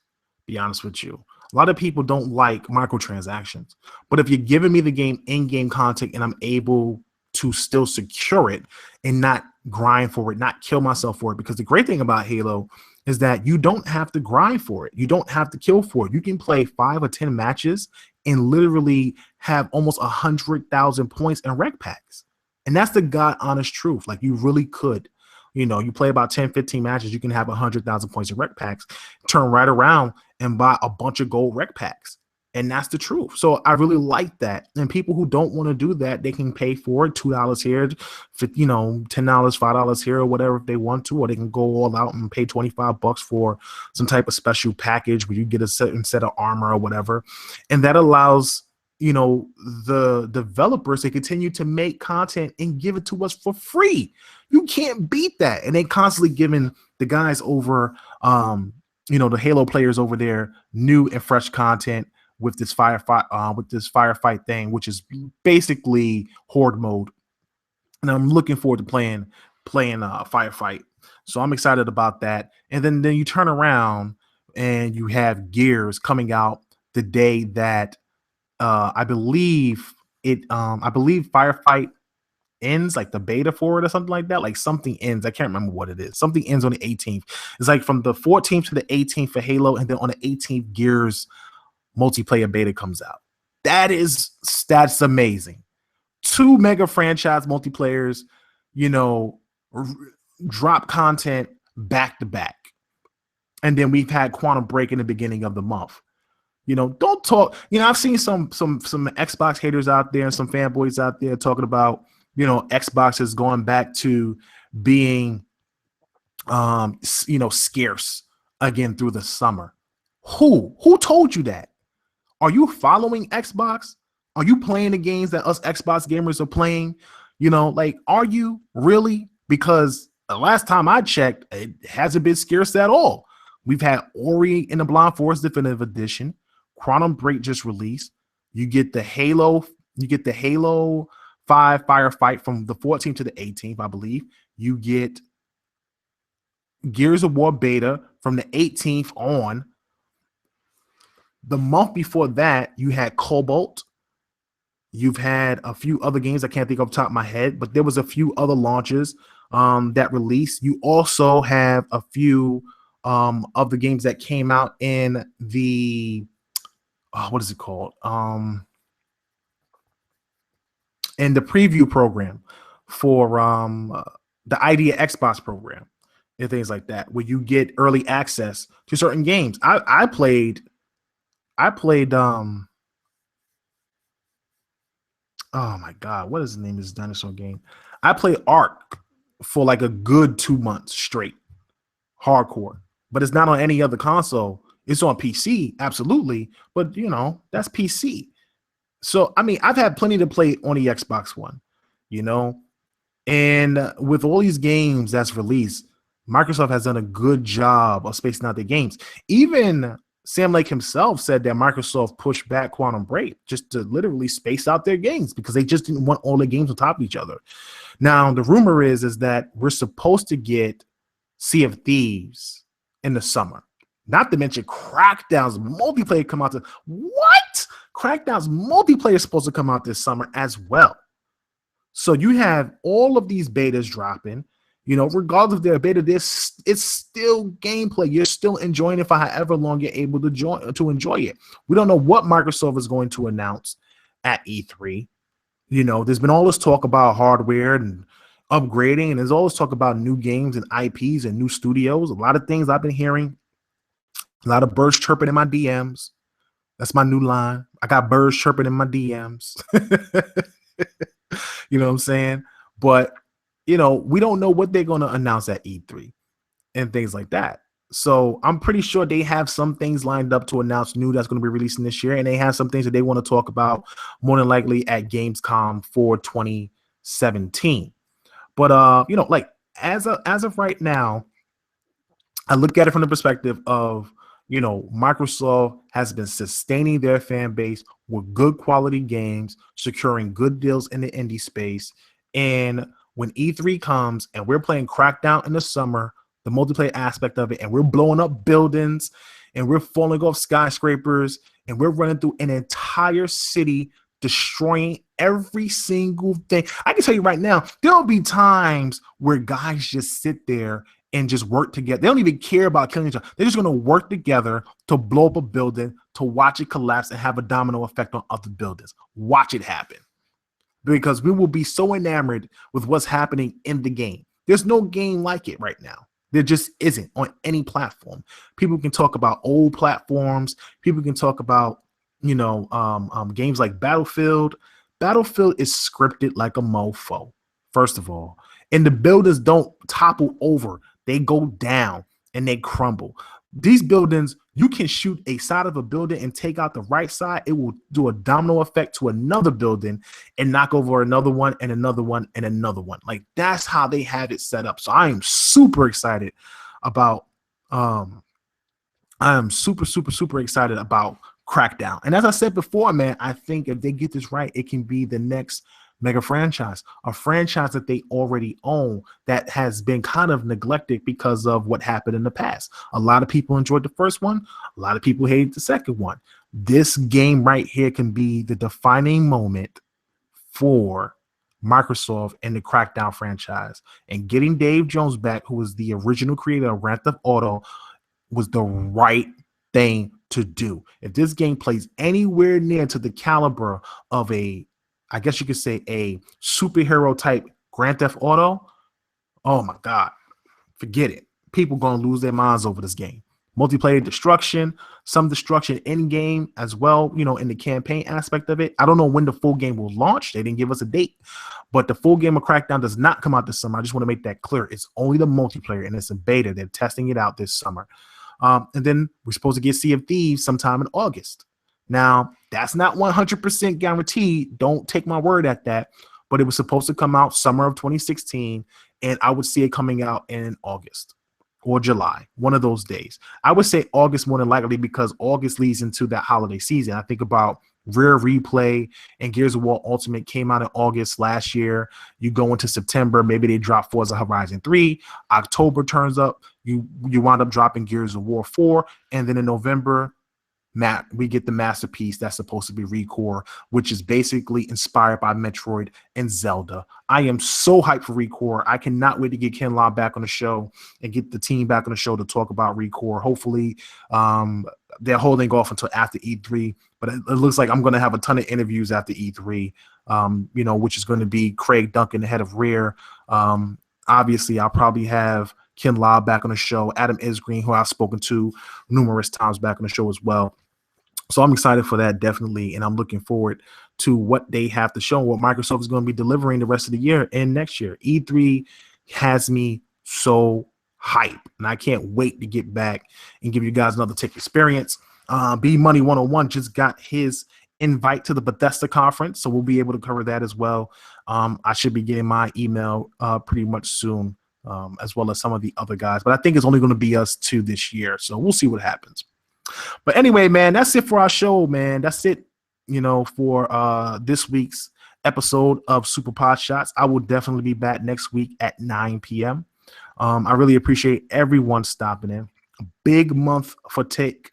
be honest with you. A lot of people don't like microtransactions, but if you're giving me the game in-game content and I'm able to still secure it and not grind for it, not kill myself for it, because the great thing about Halo is that you don't have to grind for it. You don't have to kill for it. You can play 5 or 10 matches and literally have almost 100,000 points in rec packs. And that's the God honest truth. Like, you really could. You play about 10, 15 matches, you can have 100,000 points in rec packs, turn right around and buy a bunch of gold rec packs. And that's the truth. So I really like that. And people who don't want to do that, they can pay for it, $2 here, $10, $5 here, or whatever if they want to, or they can go all out and pay $25 for some type of special package where you get a certain set of armor or whatever. And that allows the developers to continue to make content and give it to us for free. You can't beat that. And they constantly giving the guys over the Halo players over there new and fresh content with this firefight thing, which is basically horde mode. And I'm looking forward to playing firefight. So I'm excited about that. And then you turn around and you have Gears coming out the day that I believe Firefight ends, like the beta for it or something like that. Like something ends. I can't remember what it is. Something ends on the 18th. It's like from the 14th to the 18th for Halo, and then on the 18th, Gears multiplayer beta comes out. That's amazing. 2 mega franchise multiplayers, drop content back to back. And then we've had Quantum Break in the beginning of the month. Don't talk. I've seen some Xbox haters out there and some fanboys out there talking about, Xbox is going back to being, scarce again through the summer. Who told you that? Are you following Xbox? Are you playing the games that us Xbox gamers are playing? Are you really? Because the last time I checked, it hasn't been scarce at all. We've had Ori and the Blind Forest Definitive Edition. Quantum Break just released. You get the Halo 5 Firefight from the 14th to the 18th, I believe. You get Gears of War beta from the 18th on. The month before that, you had Cobalt. You've had a few other games I can't think off the top of my head, but there was a few other launches that released. You also have a few of the games that came out in the what is it called? In the preview program for the Idea Xbox program and things like that, where you get early access to certain games. I played oh my god, what is the name of this dinosaur game? I played Ark for like a good 2 months straight, hardcore, but it's not on any other console. It's on PC, absolutely, but that's PC. So I mean, I've had plenty to play on the Xbox One, and with all these games that's released, Microsoft has done a good job of spacing out their games. Even Sam Lake himself said that Microsoft pushed back Quantum Break just to literally space out their games because they just didn't want all the games on top of each other. Now, the rumor is that we're supposed to get Sea of Thieves in the summer. Not to mention Crackdown's multiplayer come out what? Crackdown's multiplayer is supposed to come out this summer as well. So you have all of these betas dropping. Regardless of their beta, it's still gameplay. You're still enjoying it for however long you're able to enjoy it. We don't know what Microsoft is going to announce at E3. There's been all this talk about hardware and upgrading, and there's always talk about new games and IPs and new studios. A lot of things I've been hearing. A lot of birds chirping in my DMs. That's my new line. I got birds chirping in my DMs. You know what I'm saying? But we don't know what they're going to announce at E3 and things like that. So I'm pretty sure they have some things lined up to announce new that's going to be releasing this year. And they have some things that they want to talk about more than likely at Gamescom for 2017. But, as of right now, I look at it from the perspective of, Microsoft has been sustaining their fan base with good quality games, securing good deals in the indie space. And when E3 comes and we're playing Crackdown in the summer, the multiplayer aspect of it, and we're blowing up buildings and we're falling off skyscrapers and we're running through an entire city, destroying every single thing. I can tell you right now, there'll be times where guys just sit there and just work together. They don't even care about killing each other. They're just going to work together to blow up a building, to watch it collapse and have a domino effect on other buildings. Watch it happen. Because we will be so enamored with what's happening in the game. There's no game like it right now. There just isn't on any platform. People can talk about old platforms. People can talk about, games like Battlefield. Battlefield is scripted like a mofo, first of all. And the buildings don't topple over. They go down and they crumble. These buildings, you can shoot a side of a building and take out the right side. It will do a domino effect to another building and knock over another one and another one and another one. Like, that's how they have it set up. So I am super excited about I am super, super, super excited about Crackdown. And as I said before, man, I think if they get this right, it can be the next mega franchise, a franchise that they already own that has been kind of neglected because of what happened in the past. A lot of people enjoyed the first one. A lot of people hated the second one. This game right here can be the defining moment for Microsoft and the Crackdown franchise. And getting Dave Jones back, who was the original creator of Grand Theft Auto, was the right thing to do. If this game plays anywhere near to the caliber of I guess you could say a superhero type Grand Theft Auto, oh my God, forget it. People going to lose their minds over this game. Multiplayer destruction, some destruction in game as well, in the campaign aspect of it. I don't know when the full game will launch. They didn't give us a date, but the full game of Crackdown does not come out this summer. I just want to make that clear. It's only the multiplayer and it's a beta. They're testing it out this summer. And then we're supposed to get Sea of Thieves sometime in August. Now, that's not 100% guaranteed. Don't take my word at that. But it was supposed to come out summer of 2016, and I would see it coming out in August or July, one of those days. I would say August more than likely because August leads into that holiday season. I think about Rare Replay and Gears of War Ultimate came out in August last year. You go into September, maybe they drop Forza Horizon 3. October turns up, you wind up dropping Gears of War 4, and then in November, we get the masterpiece that's supposed to be ReCore, which is basically inspired by Metroid and Zelda. I am so hyped for ReCore. I cannot wait to get Ken Law back on the show and get the team back on the show to talk about ReCore. Hopefully, they're holding off until after E3, but it looks like I'm going to have a ton of interviews after E3, which is going to be Craig Duncan, the head of Rare. Obviously, I'll probably have Ken Law back on the show, Adam Isgreen, who I've spoken to numerous times, back on the show as well. So I'm excited for that, definitely, and I'm looking forward to what they have to show, what Microsoft is going to be delivering the rest of the year and next year. E3 has me so hyped, and I can't wait to get back and give you guys another tech experience. B Money 101 just got his invite to the Bethesda conference, so we'll be able to cover that as well. I should be getting my email pretty much soon, as well as some of the other guys, but I think it's only going to be us two this year, so we'll see what happens. But anyway, man, that's it for our show, man. That's it, for this week's episode of Super Podshots. I will definitely be back next week at 9 p.m. I really appreciate everyone stopping in. A big month for tech.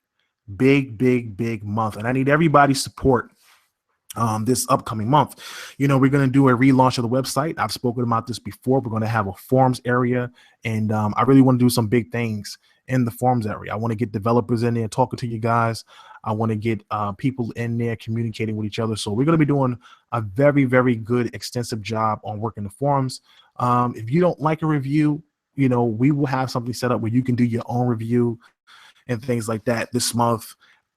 Big, big, big month. And I need everybody's support this upcoming month. We're going to do a relaunch of the website. I've spoken about this before. We're going to have a forums area, and I really want to do some big things in the forums area. I want to get developers in there talking to you guys. I want to get people in there communicating with each other. So we're going to be doing a very, very good, extensive job on working the forums. If you don't like a review, we will have something set up where you can do your own review and things like that this month.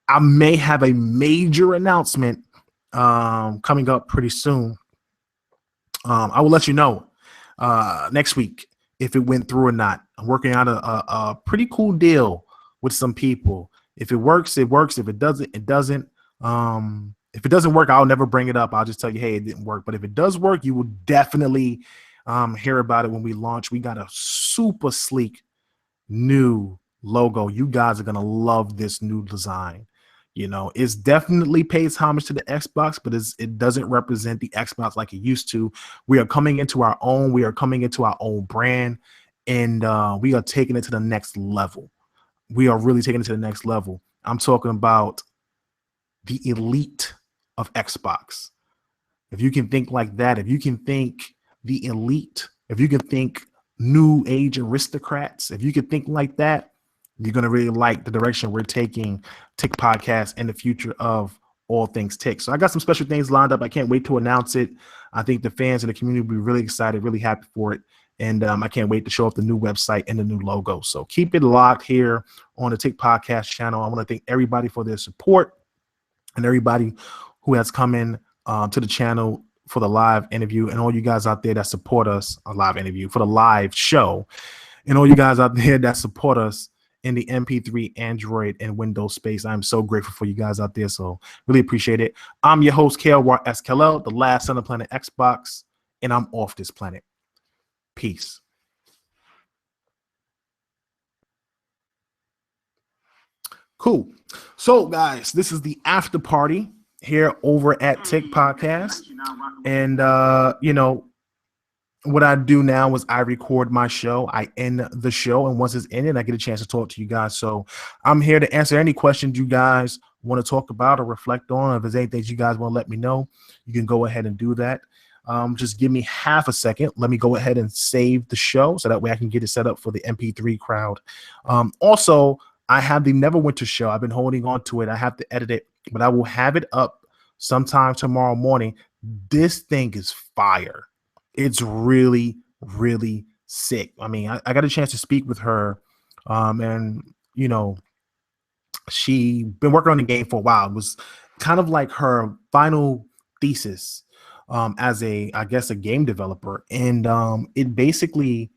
I may have a major announcement coming up pretty soon. I will let you know next week if it went through or not. I'm working out a pretty cool deal with some people. If it works, it works. If it doesn't, it doesn't. If it doesn't work, I'll never bring it up. I'll just tell you, hey, it didn't work. But if it does work, you will definitely hear about it when we launch. We got a super sleek new logo. You guys are going to love this new design. It's definitely pays homage to the Xbox, but it doesn't represent the Xbox like it used to. We are coming into our own. We are coming into our own brand, and we are taking it to the next level. We are really taking it to the next level. I'm talking about the elite of Xbox. If you can think like that, if you can think the elite, if you can think new age aristocrats, if you can think like that, you're going to really like the direction we're taking Tech Podcast and the future of all things tech. So I got some special things lined up. I can't wait to announce it. I think the fans and the community will be really excited, really happy for it. And I can't wait to show off the new website and the new logo. So keep it locked here on the Tech Podcast channel. I want to thank everybody for their support. and everybody who has come in to the channel for the live interview, and all you guys out there that support us, a live interview for the live show, and all you guys out there that support us in the MP3, Android, and Windows space. I'm so grateful for you guys out there. So really appreciate it. I'm your host, KLYSKLL, the last son of planet Xbox, and I'm off this planet. Peace. Cool. So, guys, this is the after party here over at Tick Podcast. And, what I do now is I record my show. I end the show. And once it's ended, I get a chance to talk to you guys. So I'm here to answer any questions you guys want to talk about or reflect on. If there's anything you guys want to let me know, you can go ahead and do that. Just give me half a second. Let me go ahead and save the show so that way I can get it set up for the MP3 crowd. Also, I have the Neverwinter show. I've been holding on to it. I have to edit it, but I will have it up sometime tomorrow morning. This thing is fire. It's really, really sick. I mean, I got a chance to speak with her, and she been working on the game for a while. It was kind of like her final thesis as I guess a game developer, and it basically,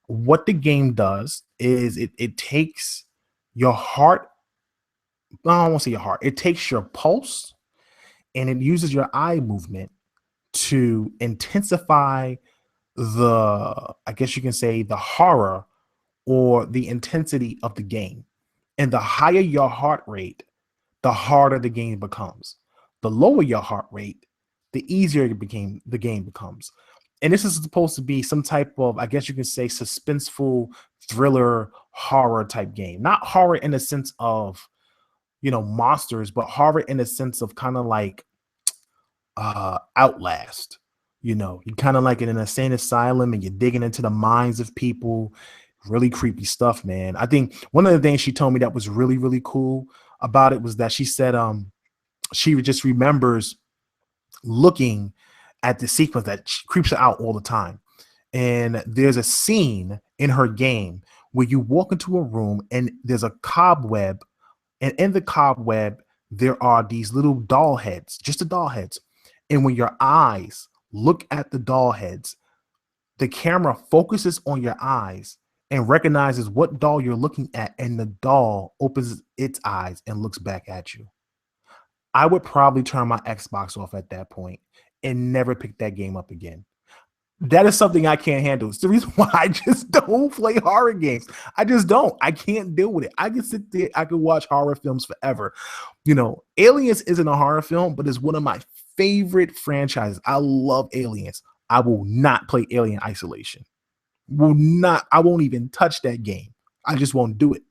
what the game does is it takes your heart. I don't want to say your heart. It takes your pulse, and it uses your eye movement to intensify I guess you can say, the horror or the intensity of the game. And the higher your heart rate, the harder the game becomes. The lower your heart rate, the easier the game becomes. And this is supposed to be some type of, I guess you can say, suspenseful thriller horror type game. Not horror in the sense of, monsters, but horror in the sense of kind of like Outlast. You're kind of like in an insane asylum and you're digging into the minds of people. Really creepy stuff, man. I think one of the things she told me that was really, really cool about it was that she said she just remembers looking at the sequence that creeps her out all the time. And there's a scene in her game where you walk into a room and there's a cobweb, and in the cobweb there are these little doll heads, just the doll heads. And when your eyes look at the doll heads, the camera focuses on your eyes and recognizes what doll you're looking at, and the doll opens its eyes and looks back at you. I would probably turn my Xbox off at that point and never pick that game up again. That is something I can't handle. It's the reason why I just don't play horror games. I just don't. I can't deal with it. I can sit there, I can watch horror films forever. Aliens isn't a horror film, but it's one of my favorite franchises. I love Aliens. I will not play Alien Isolation. I won't even touch that game. I just won't do it.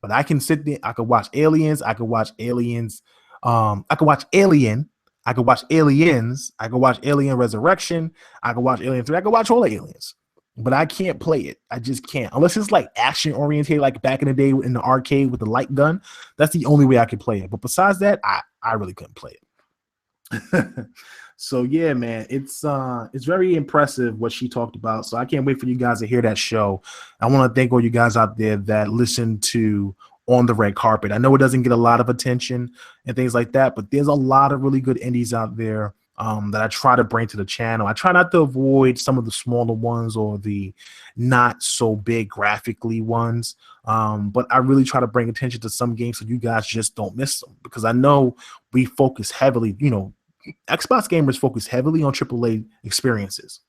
But I can sit there, I could watch Aliens, I could watch Aliens, I could watch Alien, I could watch Aliens, I could watch Alien Resurrection, I could watch Alien 3, I could watch all the Aliens. But I can't play it. I just can't. Unless it's like action oriented, like back in the day in the arcade with the light gun. That's the only way I could play it. But besides that, I really couldn't play it. So yeah, man, it's very impressive what she talked about. So I can't wait for you guys to hear that show. I want to thank all you guys out there that listen to On the Red Carpet. I know it doesn't get a lot of attention and things like that, but there's a lot of really good indies out there that I try to bring to the channel. I try not to avoid some of the smaller ones or the not so big graphically ones, but I really try to bring attention to some games so you guys just don't miss them, because I know we focus heavily, Xbox gamers focus heavily on AAA experiences.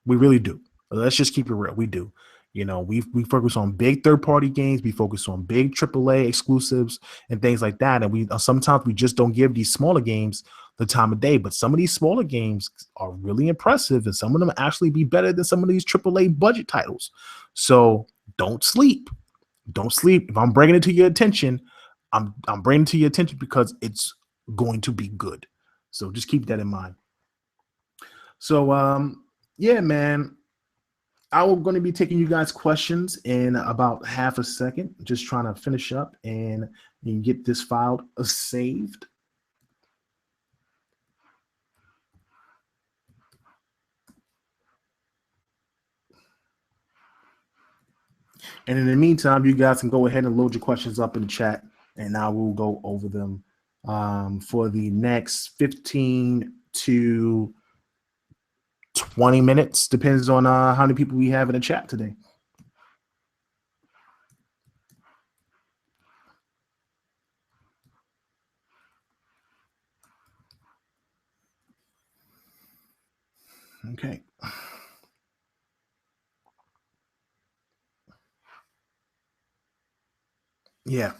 We really do. Let's just keep it real. We do. We focus on big third-party games. We focus on big AAA exclusives and things like that. And we sometimes we just don't give these smaller games the time of day. But some of these smaller games are really impressive, and some of them actually be better than some of these AAA budget titles. So don't sleep. Don't sleep. If I'm bringing it to your attention, I'm bringing it to your attention because it's going to be good. So just keep that in mind. So yeah, man, I'm going to be taking you guys questions in about half a second. Just trying to finish up and get this file saved. And in the meantime, you guys can go ahead and load your questions up in the chat, and I will go over them for the next 15 to 20 minutes. Depends on how many people we have in the chat today. Okay. Yeah.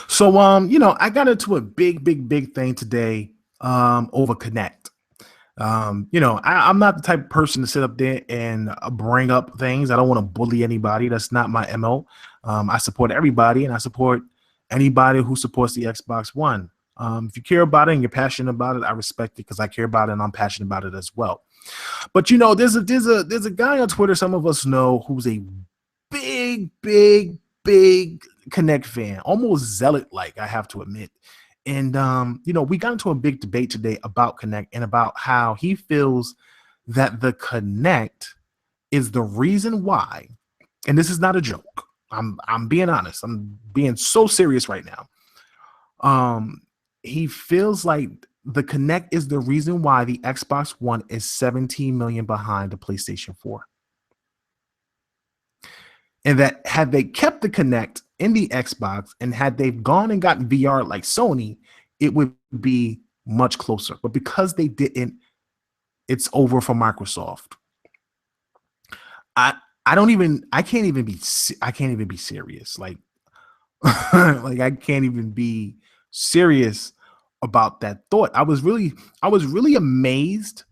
So I got into a big thing today over Connect. I'm not the type of person to sit up there and bring up things. I don't want to bully anybody. That's not my MO. I support everybody, and I support anybody who supports the Xbox One. If you care about it and you're passionate about it, I respect it because I care about it and I'm passionate about it as well. But there's a guy on Twitter some of us know who's a big Connect fan, almost zealot like, I have to admit. And we got into a big debate today about Connect and about how he feels that the Connect is the reason why, and this is not a joke. I'm being honest. I'm being so serious right now. He feels like the Connect is the reason why the Xbox One is 17 million behind the PlayStation 4. And that had they kept the Connect in the Xbox and had they gone and gotten VR like Sony, it would be much closer. But because they didn't, it's over for Microsoft. I can't even be serious. Like like I can't even be serious about that thought. I was really amazed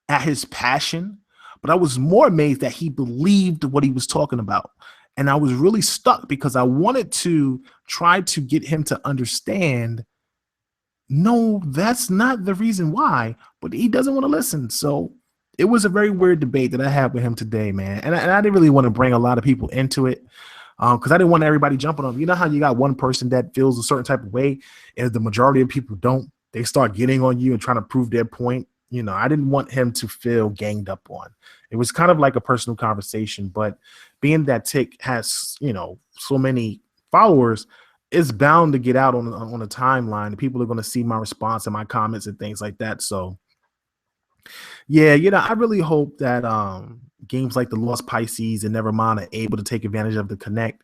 at his passion, but I was more amazed that he believed what he was talking about. And I was really stuck because I wanted to try to get him to understand, no, that's not the reason why, but he doesn't want to listen. So it was a very weird debate that I had with him today, man. And I didn't really want to bring a lot of people into it because I didn't want everybody jumping on. You know how you got one person that feels a certain type of way and the majority of people don't? They start getting on you and trying to prove their point. I didn't want him to feel ganged up on. It was kind of like a personal conversation, but being that Tick has, so many followers, it's bound to get out on a timeline. People are going to see my response and my comments and things like that. So yeah, I really hope that games like the Lost Pisces and Nevermind are able to take advantage of the Connect.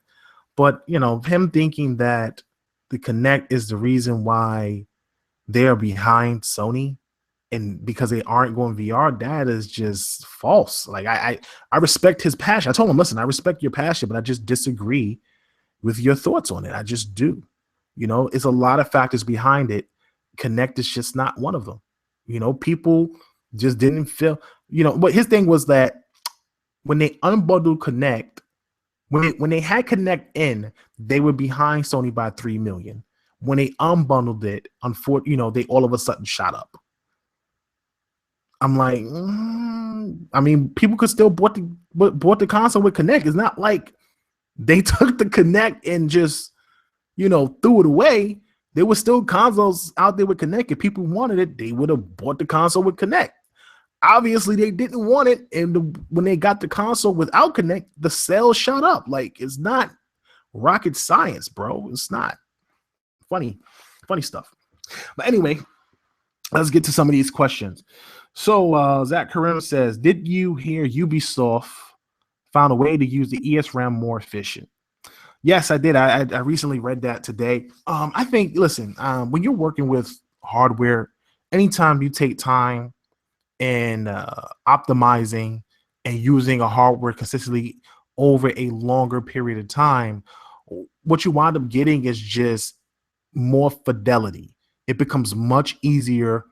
But him thinking that the Connect is the reason why they are behind Sony, and because they aren't going VR, that is just false. Like I respect his passion. I told him, listen, I respect your passion, but I just disagree with your thoughts on it. I just do. It's a lot of factors behind it. Connect is just not one of them. People just didn't feel, but his thing was that when they unbundled Connect, when they had Connect in, they were behind Sony by 3 million. When they unbundled it, unfortunately, they all of a sudden shot up. I'm like, I mean, people could still bought the console with Connect. It's not like they took the Connect and just, threw it away. There were still consoles out there with Connect. If people wanted it, they would have bought the console with Connect. Obviously, they didn't want it, and when they got the console without Connect, the sales shot up. Like, it's not rocket science, bro. It's not. Funny stuff. But anyway, let's get to some of these questions. So Zach Karim says, did you hear Ubisoft found a way to use the ESRAM more efficient? Yes, I did. I recently read that today. I think, listen, when you're working with hardware, anytime you take time and optimizing and using a hardware consistently over a longer period of time, what you wind up getting is just more fidelity. It becomes much easier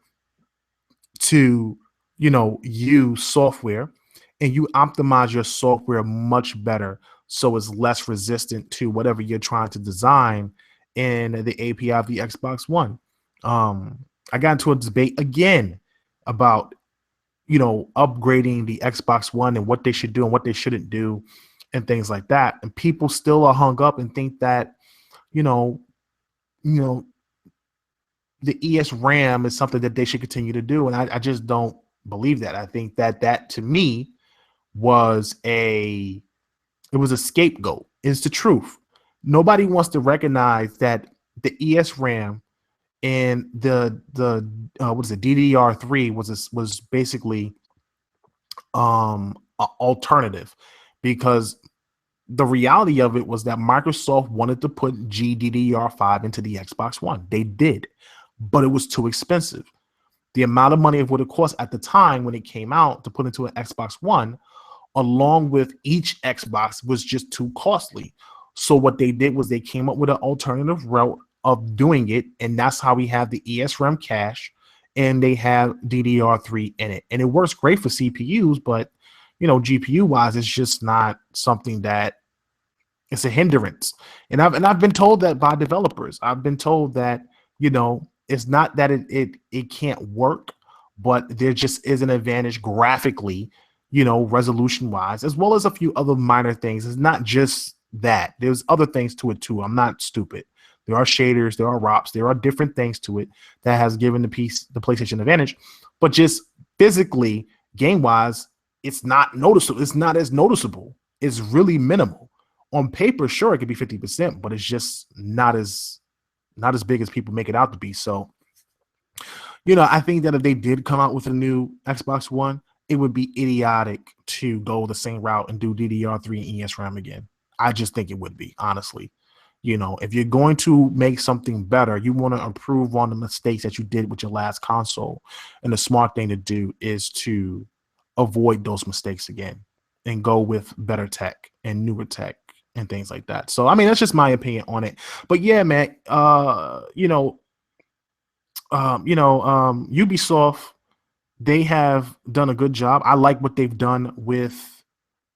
to use software, and you optimize your software much better so it's less resistant to whatever you're trying to design in the API of the Xbox One. I got into a debate again about upgrading the Xbox One and what they should do and what they shouldn't do and things like that, and people still are hung up and think that the ESRAM is something that they should continue to do. And I just don't believe that. I think that to me was a scapegoat. It's the truth. Nobody wants to recognize that the ESRAM and the what is it, DDR3 was basically alternative, because the reality of it was that Microsoft wanted to put GDDR5 into the Xbox One. They did, but it was too expensive. The amount of money it would have cost at the time when it came out to put into an Xbox One, along with each Xbox, was just too costly. So what they did was they came up with an alternative route of doing it, and that's how we have the ESRAM cache, and they have DDR3 in it, and it works great for CPUs, but GPU wise, it's just not something that, it's a hindrance. And I've been told that by developers. I've been told that, it's not that it can't work, but there just is an advantage graphically, resolution wise, as well as a few other minor things. It's not just that. There's other things to it too. I'm not stupid. There are shaders, there are ROPs, there are different things to it that has given the PlayStation advantage, but just physically, game wise, it's not noticeable. It's not as noticeable. It's really minimal. On paper, sure, it could be 50%, but it's just not as big as people make it out to be. So, I think that if they did come out with a new Xbox One, it would be idiotic to go the same route and do DDR3 and ESRAM again. I just think it would be, honestly. If you're going to make something better, you want to improve on the mistakes that you did with your last console. And the smart thing to do is to avoid those mistakes again and go with better tech and newer tech and things like that. So, I mean, that's just my opinion on it. But yeah, man, Ubisoft, they have done a good job. I like what they've done with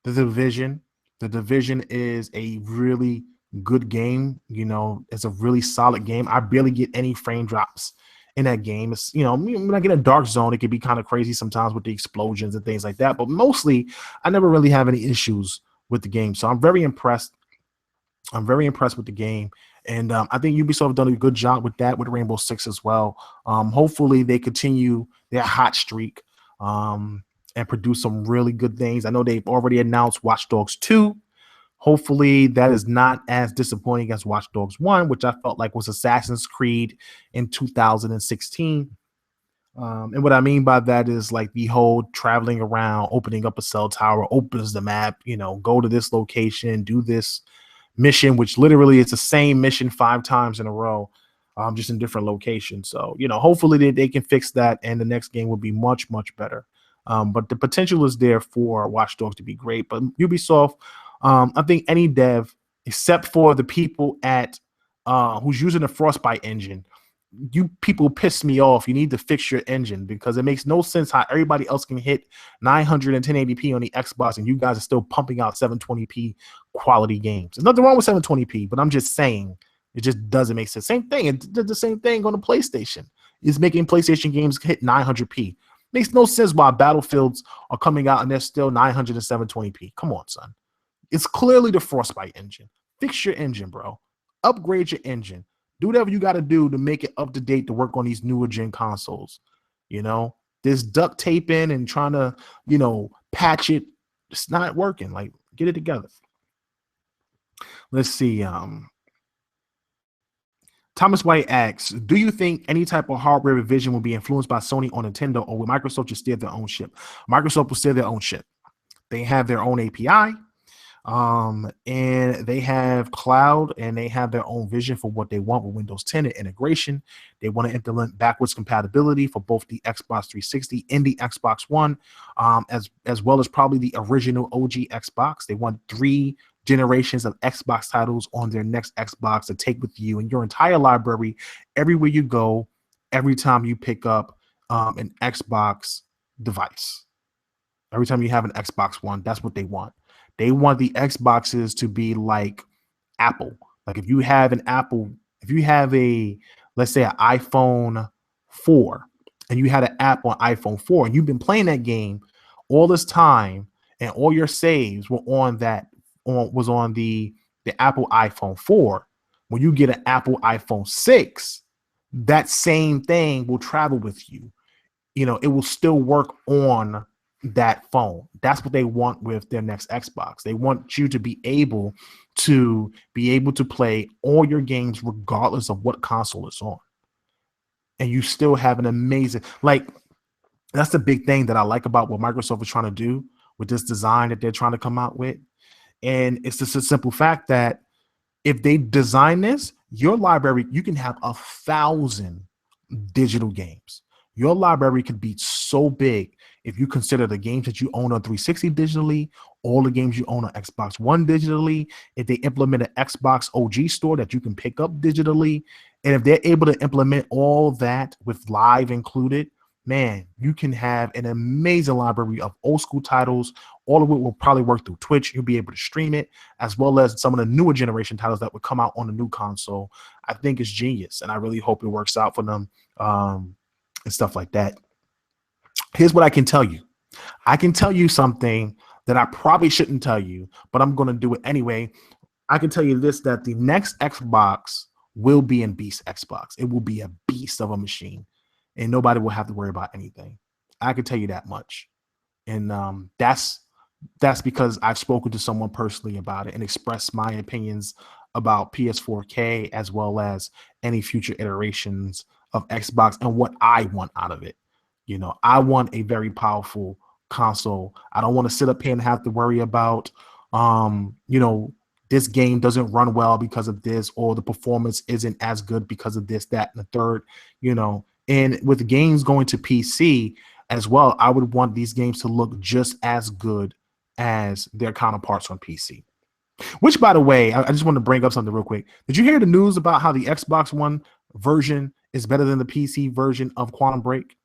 The Division. The Division is a really good game. It's a really solid game. I barely get any frame drops in that game. It's, when I get a dark zone, it can be kind of crazy sometimes with the explosions and things like that. But mostly, I never really have any issues with the game. So I'm very impressed. I'm very impressed with the game. And I think Ubisoft have done a good job with that, with Rainbow Six as well. Hopefully they continue their hot streak and produce some really good things. I know they've already announced Watch Dogs 2. Hopefully that is not as disappointing as Watch Dogs 1, which I felt like was Assassin's Creed in 2016. And what I mean by that is like the whole traveling around, opening up a cell tower, opens the map, go to this location, do this mission, which literally it's the same mission 5 times in a row, just in different locations. So, hopefully they can fix that, and the next game will be much, much better. But the potential is there for Watch Dogs to be great. But Ubisoft, I think any dev, except for the people at who's using the Frostbite engine, you people piss me off. You need to fix your engine, because it makes no sense how everybody else can hit 900 and 1080p on the Xbox and you guys are still pumping out 720p quality games. There's nothing wrong with 720p, but I'm just saying it just doesn't make sense. Same thing. It did the same thing on the PlayStation. It's making PlayStation games hit 900p. Makes no sense why Battlefields are coming out and they're still 900 and 720p. Come on, son. It's clearly the Frostbite engine. Fix your engine, bro. Upgrade your engine. Do whatever you got to do to make it up to date to work on these newer gen consoles. This duct taping and trying to, patch it, it's not working. Like, get it together. Let's see. Thomas White asks, do you think any type of hardware revision will be influenced by Sony or Nintendo, or will Microsoft just steer their own ship? Microsoft will steer their own ship. They have their own API. And they have cloud, and they have their own vision for what they want with Windows 10 and integration. They want to implement backwards compatibility for both the Xbox 360 and the Xbox One, as well as probably the original OG Xbox. They want 3 generations of Xbox titles on their next Xbox to take with you in your entire library, everywhere you go, every time you pick up an Xbox device. Every time you have an Xbox One, that's what they want. They want the Xboxes to be like Apple. Like if you have an Apple, if you have let's say an iPhone 4, and you had an app on iPhone 4, and you've been playing that game all this time, and all your saves were on the Apple iPhone 4. When you get an Apple iPhone 6, that same thing will travel with you. It will still work on that phone. That's what they want with their next Xbox. They want you to be able to play all your games regardless of what console it's on. and you still have an amazing, like, that's the big thing that I like about what Microsoft is trying to do with this design that they're trying to come out with. And it's just a simple fact that if they design this, your library, you can have 1,000 digital games. Your library could be so big if you consider the games that you own on 360 digitally, all the games you own on Xbox One digitally. If they implement an Xbox OG store that you can pick up digitally, and if they're able to implement all that with live included, man, you can have an amazing library of old school titles. All of it will probably work through Twitch. You'll be able to stream it, as well as some of the newer generation titles that would come out on the new console. I think it's genius, and I really hope it works out for them, and stuff like that. Here's what I can tell you. I can tell you something that I probably shouldn't tell you, but I'm going to do it anyway. I can tell you this, that the next Xbox will be in beast Xbox. It will be a beast of a machine, and nobody will have to worry about anything. I can tell you that much. And that's because I've spoken to someone personally about it and expressed my opinions about PS4K, as well as any future iterations of Xbox and what I want out of it. I want a very powerful console. I don't want to sit up here and have to worry about, this game doesn't run well because of this, or the performance isn't as good because of this, that, and the third. And with games going to PC as well, I would want these games to look just as good as their counterparts on PC. Which, by the way, I just want to bring up something real quick. Did you hear the news about how the Xbox One version is better than the PC version of Quantum Break?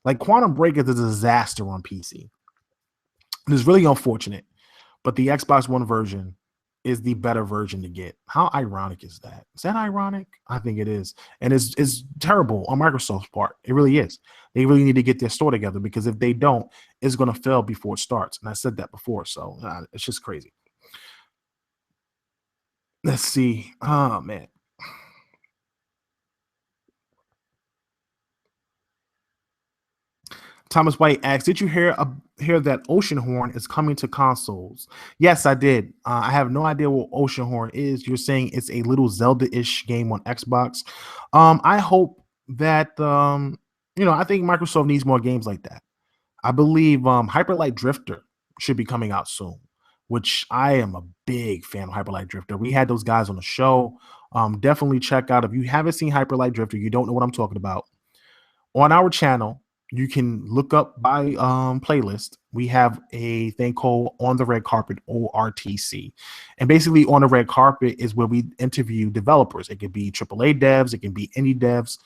Like, Quantum Break is a disaster on PC. It's really unfortunate, but the Xbox One version is the better version to get. How ironic is that? Is that ironic? I think it is. And it's terrible on Microsoft's part. It really is. They really need to get their store together, because if they don't, it's going to fail before it starts. And I said that before, so it's just crazy. Let's see. Oh, man. Thomas White asks, did you hear that Oceanhorn is coming to consoles? Yes, I did. I have no idea what Oceanhorn is. You're saying it's a little Zelda-ish game on Xbox. I hope that, I think Microsoft needs more games like that. I believe Hyper Light Drifter should be coming out soon, which I am a big fan of Hyper Light Drifter. We had those guys on the show. Definitely check out. If you haven't seen Hyper Light Drifter, you don't know what I'm talking about. On our channel, you can look up by playlist. We have a thing called On the Red Carpet, ORTC. And basically, On the Red Carpet is where we interview developers. It could be AAA devs, it can be indie devs.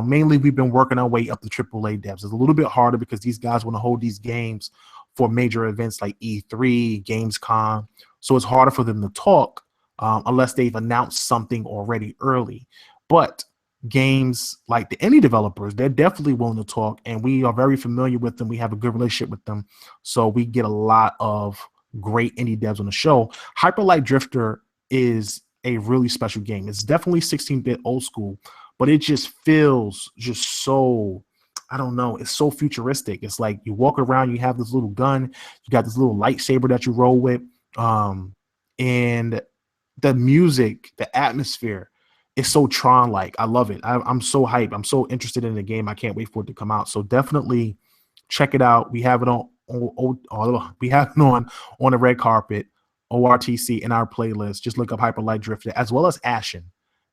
Mainly, we've been working our way up to AAA devs. It's a little bit harder because these guys want to hold these games for major events like E3, Gamescom. So it's harder for them to talk unless they've announced something already early. But games like the indie developers, they're definitely willing to talk, and we are very familiar with them. We have a good relationship with them, so we get a lot of great indie devs on the show. Hyper Light Drifter is a really special game. It's definitely 16-bit old school, but it just feels just so, I don't know, it's so futuristic. It's like you walk around, you have this little gun, you got this little lightsaber that you roll with, and the music, the atmosphere, it's so Tron-like. I love it. I'm so hyped. I'm so interested in the game. I can't wait for it to come out. So definitely check it out. We have it on the Red Carpet, ORTC, in our playlist. Just look up Hyper Light Drifter, as well as Ashen.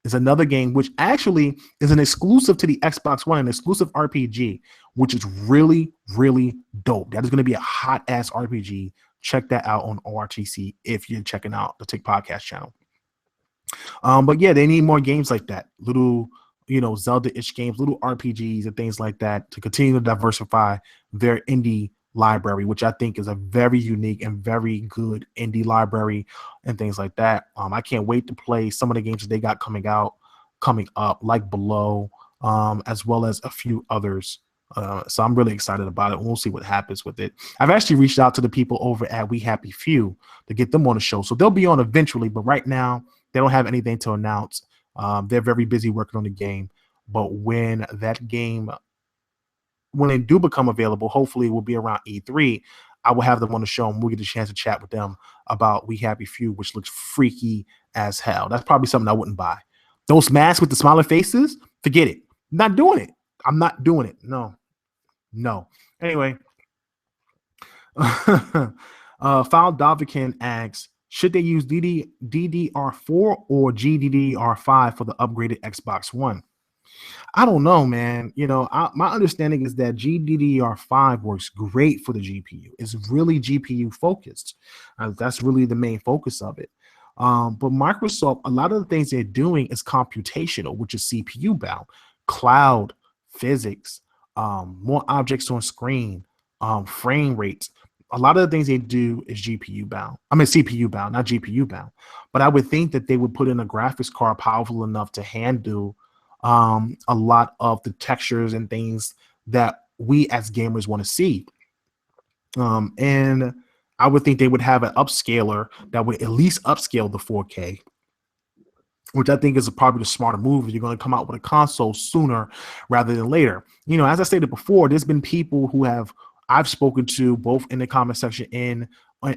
Is another game which actually is an exclusive to the Xbox One, an exclusive RPG, which is really, really dope. That is going to be a hot ass RPG. Check that out on ORTC if you're checking out the Tick Podcast channel. But yeah, they need more games like that, little, Zelda-ish games, little RPGs and things like that, to continue to diversify their indie library, which I think is a very unique and very good indie library and things like that. I can't wait to play some of the games that they got coming up, like Below, as well as a few others. So I'm really excited about it. We'll see what happens with it. I've actually reached out to the people over at We Happy Few to get them on the show. So they'll be on eventually, but right now they don't have anything to announce. They're very busy working on the game. But when they do become available, hopefully it will be around E3, I will have them on the show and we'll get a chance to chat with them about We Happy Few, which looks freaky as hell. That's probably something I wouldn't buy. Those masks with the smiling faces, forget it. Not doing it. I'm not doing it. No, no. Anyway, File Dovikin asks, should they use DDR4 or GDDR5 for the upgraded Xbox One? I don't know, man. My understanding is that GDDR5 works great for the GPU. It's really GPU focused. That's really the main focus of it. But Microsoft, a lot of the things they're doing is computational, which is CPU bound, cloud, physics, more objects on screen, frame rates. A lot of the things they do is GPU bound. I mean, CPU bound, not GPU bound. But I would think that they would put in a graphics card powerful enough to handle a lot of the textures and things that we as gamers want to see. And I would think they would have an upscaler that would at least upscale the 4K, which I think is probably the smarter move. You're going to come out with a console sooner rather than later. As I stated before, there's been people who I've spoken to both in the comment section and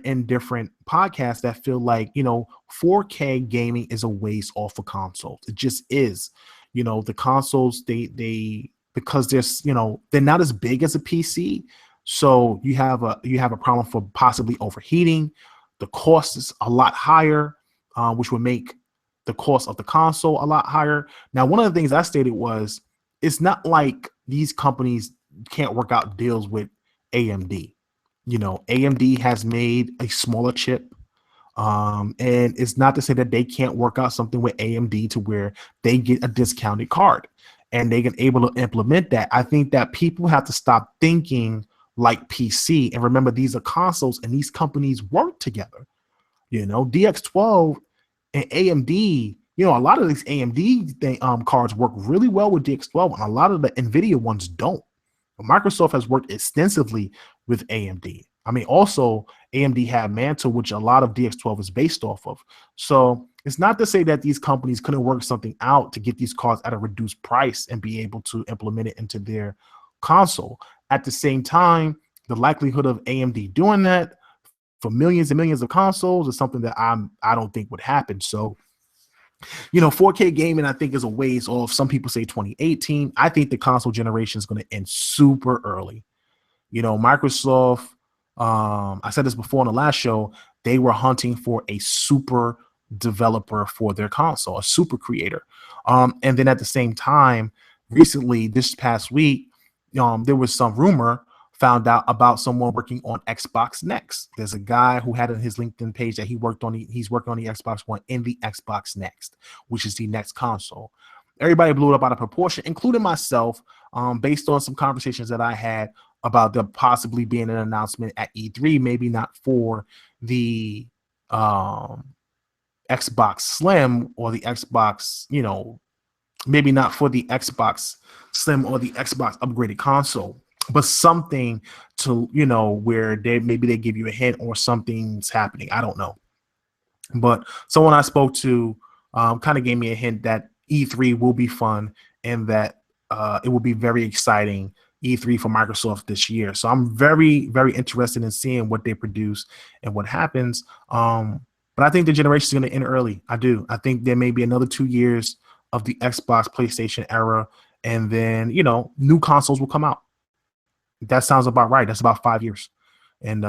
in different podcasts that feel like 4K gaming is a ways off of consoles. It just is. The consoles, they because they're not as big as a PC, so you have a problem for possibly overheating. The cost is a lot higher, which would make the cost of the console a lot higher. Now, one of the things I stated was it's not like these companies can't work out deals with AMD. AMD has made a smaller chip. And it's not to say that they can't work out something with AMD to where they get a discounted card and they can able to implement that. I think that people have to stop thinking like PC and remember these are consoles and these companies work together. DX12 and AMD, a lot of these AMD cards work really well with DX12 and a lot of the NVIDIA ones don't. Microsoft has worked extensively with AMD. I mean, also AMD had Mantle, which a lot of DX12 is based off of. So it's not to say that these companies couldn't work something out to get these cards at a reduced price and be able to implement it into their console. At the same time, the likelihood of AMD doing that for millions and millions of consoles is something that I don't think would happen. So 4K gaming, I think, is a ways off. Some people say 2018. I think the console generation is going to end super early. Microsoft, I said this before on the last show, they were hunting for a super developer for their console, a super creator. And then at the same time, recently, this past week, there was some rumor found out about someone working on Xbox Next. There's a guy who had on his LinkedIn page that he's working on the Xbox One in the Xbox Next, which is the next console. Everybody blew it up out of proportion, including myself, based on some conversations that I had about there possibly being an announcement at E3, maybe not for the Xbox Slim or the Xbox, maybe not for the Xbox Slim or the Xbox upgraded console, but something to, where they give you a hint or something's happening. I don't know. But someone I spoke to kind of gave me a hint that E3 will be fun and that it will be very exciting E3 for Microsoft this year. So I'm very, very interested in seeing what they produce and what happens. But I think the generation is going to end early. I do. I think there may be another 2 years of the Xbox PlayStation era, and then, new consoles will come out. That sounds about right. That's about 5 years. And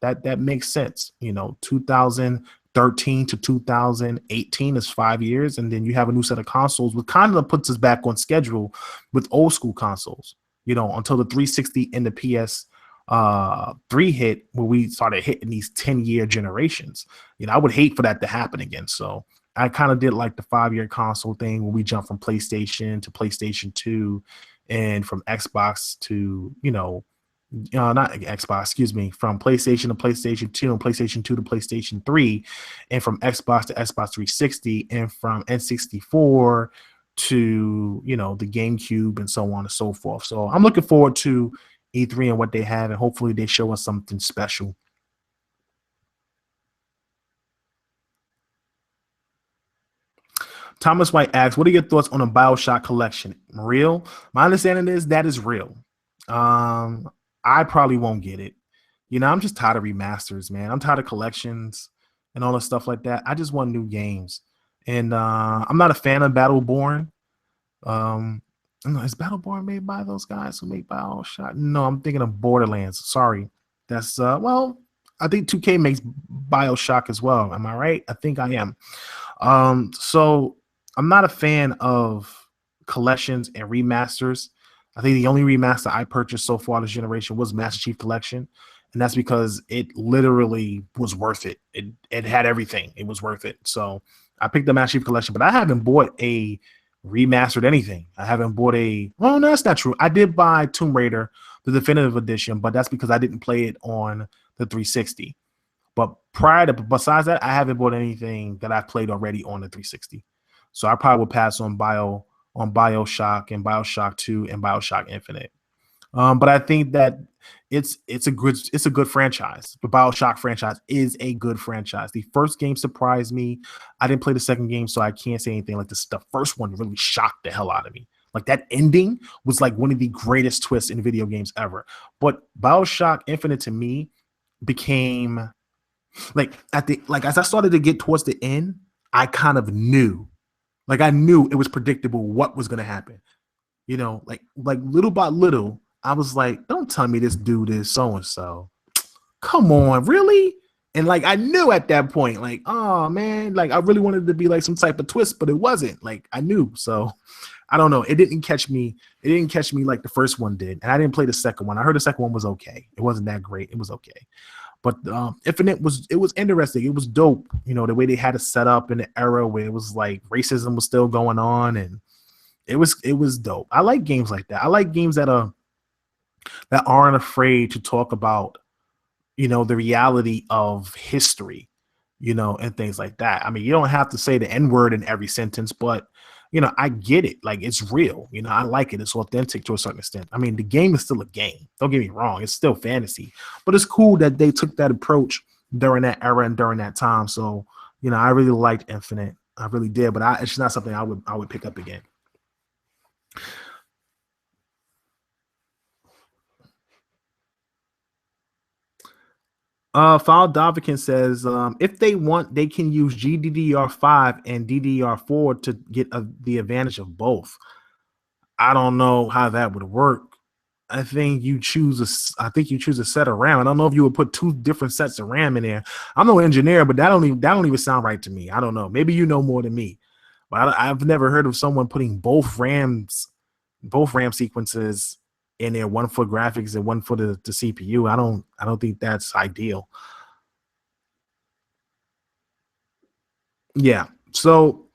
that makes sense. 2013 to 2018 is 5 years. And then you have a new set of consoles, which kind of puts us back on schedule with old school consoles, until the 360 and the PS3 hit, where we started hitting these 10-year generations. I would hate for that to happen again. So I kind of did like the 5-year console thing where we jumped from PlayStation to PlayStation 2 and from Xbox to, not Xbox, excuse me, from PlayStation to PlayStation 2 and PlayStation 2 to PlayStation 3, and from Xbox to Xbox 360, and from N64 to, the GameCube and so on and so forth. So I'm looking forward to E3 and what they have, and hopefully they show us something special. Thomas White asks, what are your thoughts on a BioShock collection? Real? My understanding is that is real. I probably won't get it. I'm just tired of remasters, man. I'm tired of collections and all the stuff like that. I just want new games. And I'm not a fan of Battleborn. No, is Battleborn made by those guys who make BioShock? No, I'm thinking of Borderlands. Sorry. That's well, I think 2K makes BioShock as well. Am I right? I think I am. So I'm not a fan of collections and remasters. I think the only remaster I purchased so far this generation was Master Chief Collection, and that's because it literally was worth it. It had everything. It was worth it. So I picked the Master Chief Collection, but I haven't bought a remastered anything. I haven't bought a. Well, no, that's not true. I did buy Tomb Raider, the definitive edition, but that's because I didn't play it on the 360. But besides that, I haven't bought anything that I've played already on the 360. So I probably would pass on BioShock and BioShock 2 and BioShock Infinite. But I think that it's a good franchise. The BioShock franchise is a good franchise. The first game surprised me. I didn't play the second game, so I can't say anything like this. The first one really shocked the hell out of me. Like that ending was like one of the greatest twists in video games ever. But BioShock Infinite to me became like as I started to get towards the end, I kind of knew. Like I knew it was predictable what was gonna happen. Like little by little, I was like, don't tell me this dude is so and so. Come on, really? And like I knew at that point, like, oh man, like I really wanted to be like some type of twist, but it wasn't. Like I knew. So I don't know. It didn't catch me. It didn't catch me like the first one did. And I didn't play the second one. I heard the second one was okay. It wasn't that great. It was okay. But Infinite was interesting. It was dope. The way they had it set up in the era where it was like racism was still going on, and it was dope. I like games like that. I like games that aren't afraid to talk about the reality of history, and things like that. I mean, you don't have to say the N-word in every sentence, but I get it. Like it's real. I like it. It's authentic to a certain extent. I mean, the game is still a game. Don't get me wrong. It's still fantasy, but it's cool that they took that approach during that era and during that time. So, I really liked Infinite. I really did, but it's not something I would pick up again. File Dovikin says, if they want, they can use GDDR5 and DDR4 to get the advantage of both. I don't know how that would work. I think you choose a set of RAM. I don't know if you would put two different sets of RAM in there. I'm no engineer, but that don't even sound right to me. I don't know. Maybe you know more than me, but I've never heard of someone putting both RAM sequences in there, one for graphics and one for the CPU. I don't think that's ideal. Yeah. So,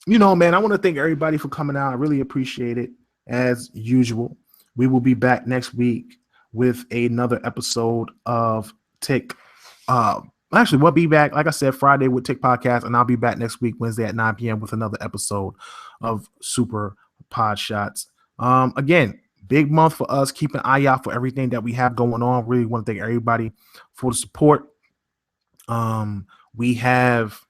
man, I want to thank everybody for coming out. I really appreciate it as usual. We will be back next week with another episode of Tick. Actually, we'll be back, like I said, Friday with Tick Podcast, and I'll be back next week, Wednesday at 9 p.m. with another episode of Super Podshots. Again, big month for us. Keep an eye out for everything that we have going on. Really want to thank everybody for the support. We have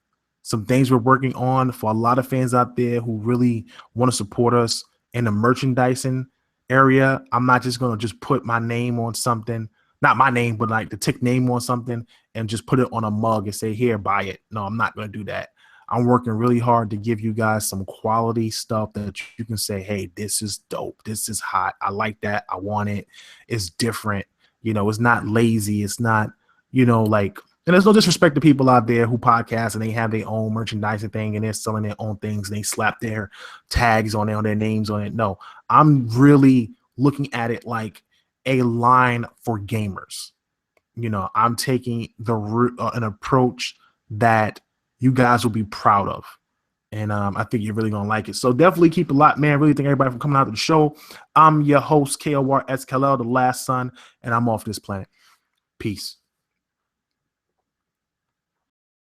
some things we're working on for a lot of fans out there who really want to support us in the merchandising area. I'm not just going to just put my name on something, not my name, but like the Tick name on something and just put it on a mug and say, here, buy it. No, I'm not going to do that. I'm working really hard to give you guys some quality stuff that you can say, hey, this is dope. This is hot. I like that. I want it. It's different. It's not lazy. It's not, like, and there's no disrespect to people out there who podcast and they have their own merchandising thing and they're selling their own things and they slap their tags on it, on their names on it. No, I'm really looking at it like a line for gamers. I'm taking an approach that you guys will be proud of. And I think you're really going to like it. So definitely keep it locked, man. Really thank everybody for coming out to the show. I'm your host, KORSKLL, the last son, and I'm off this planet. Peace.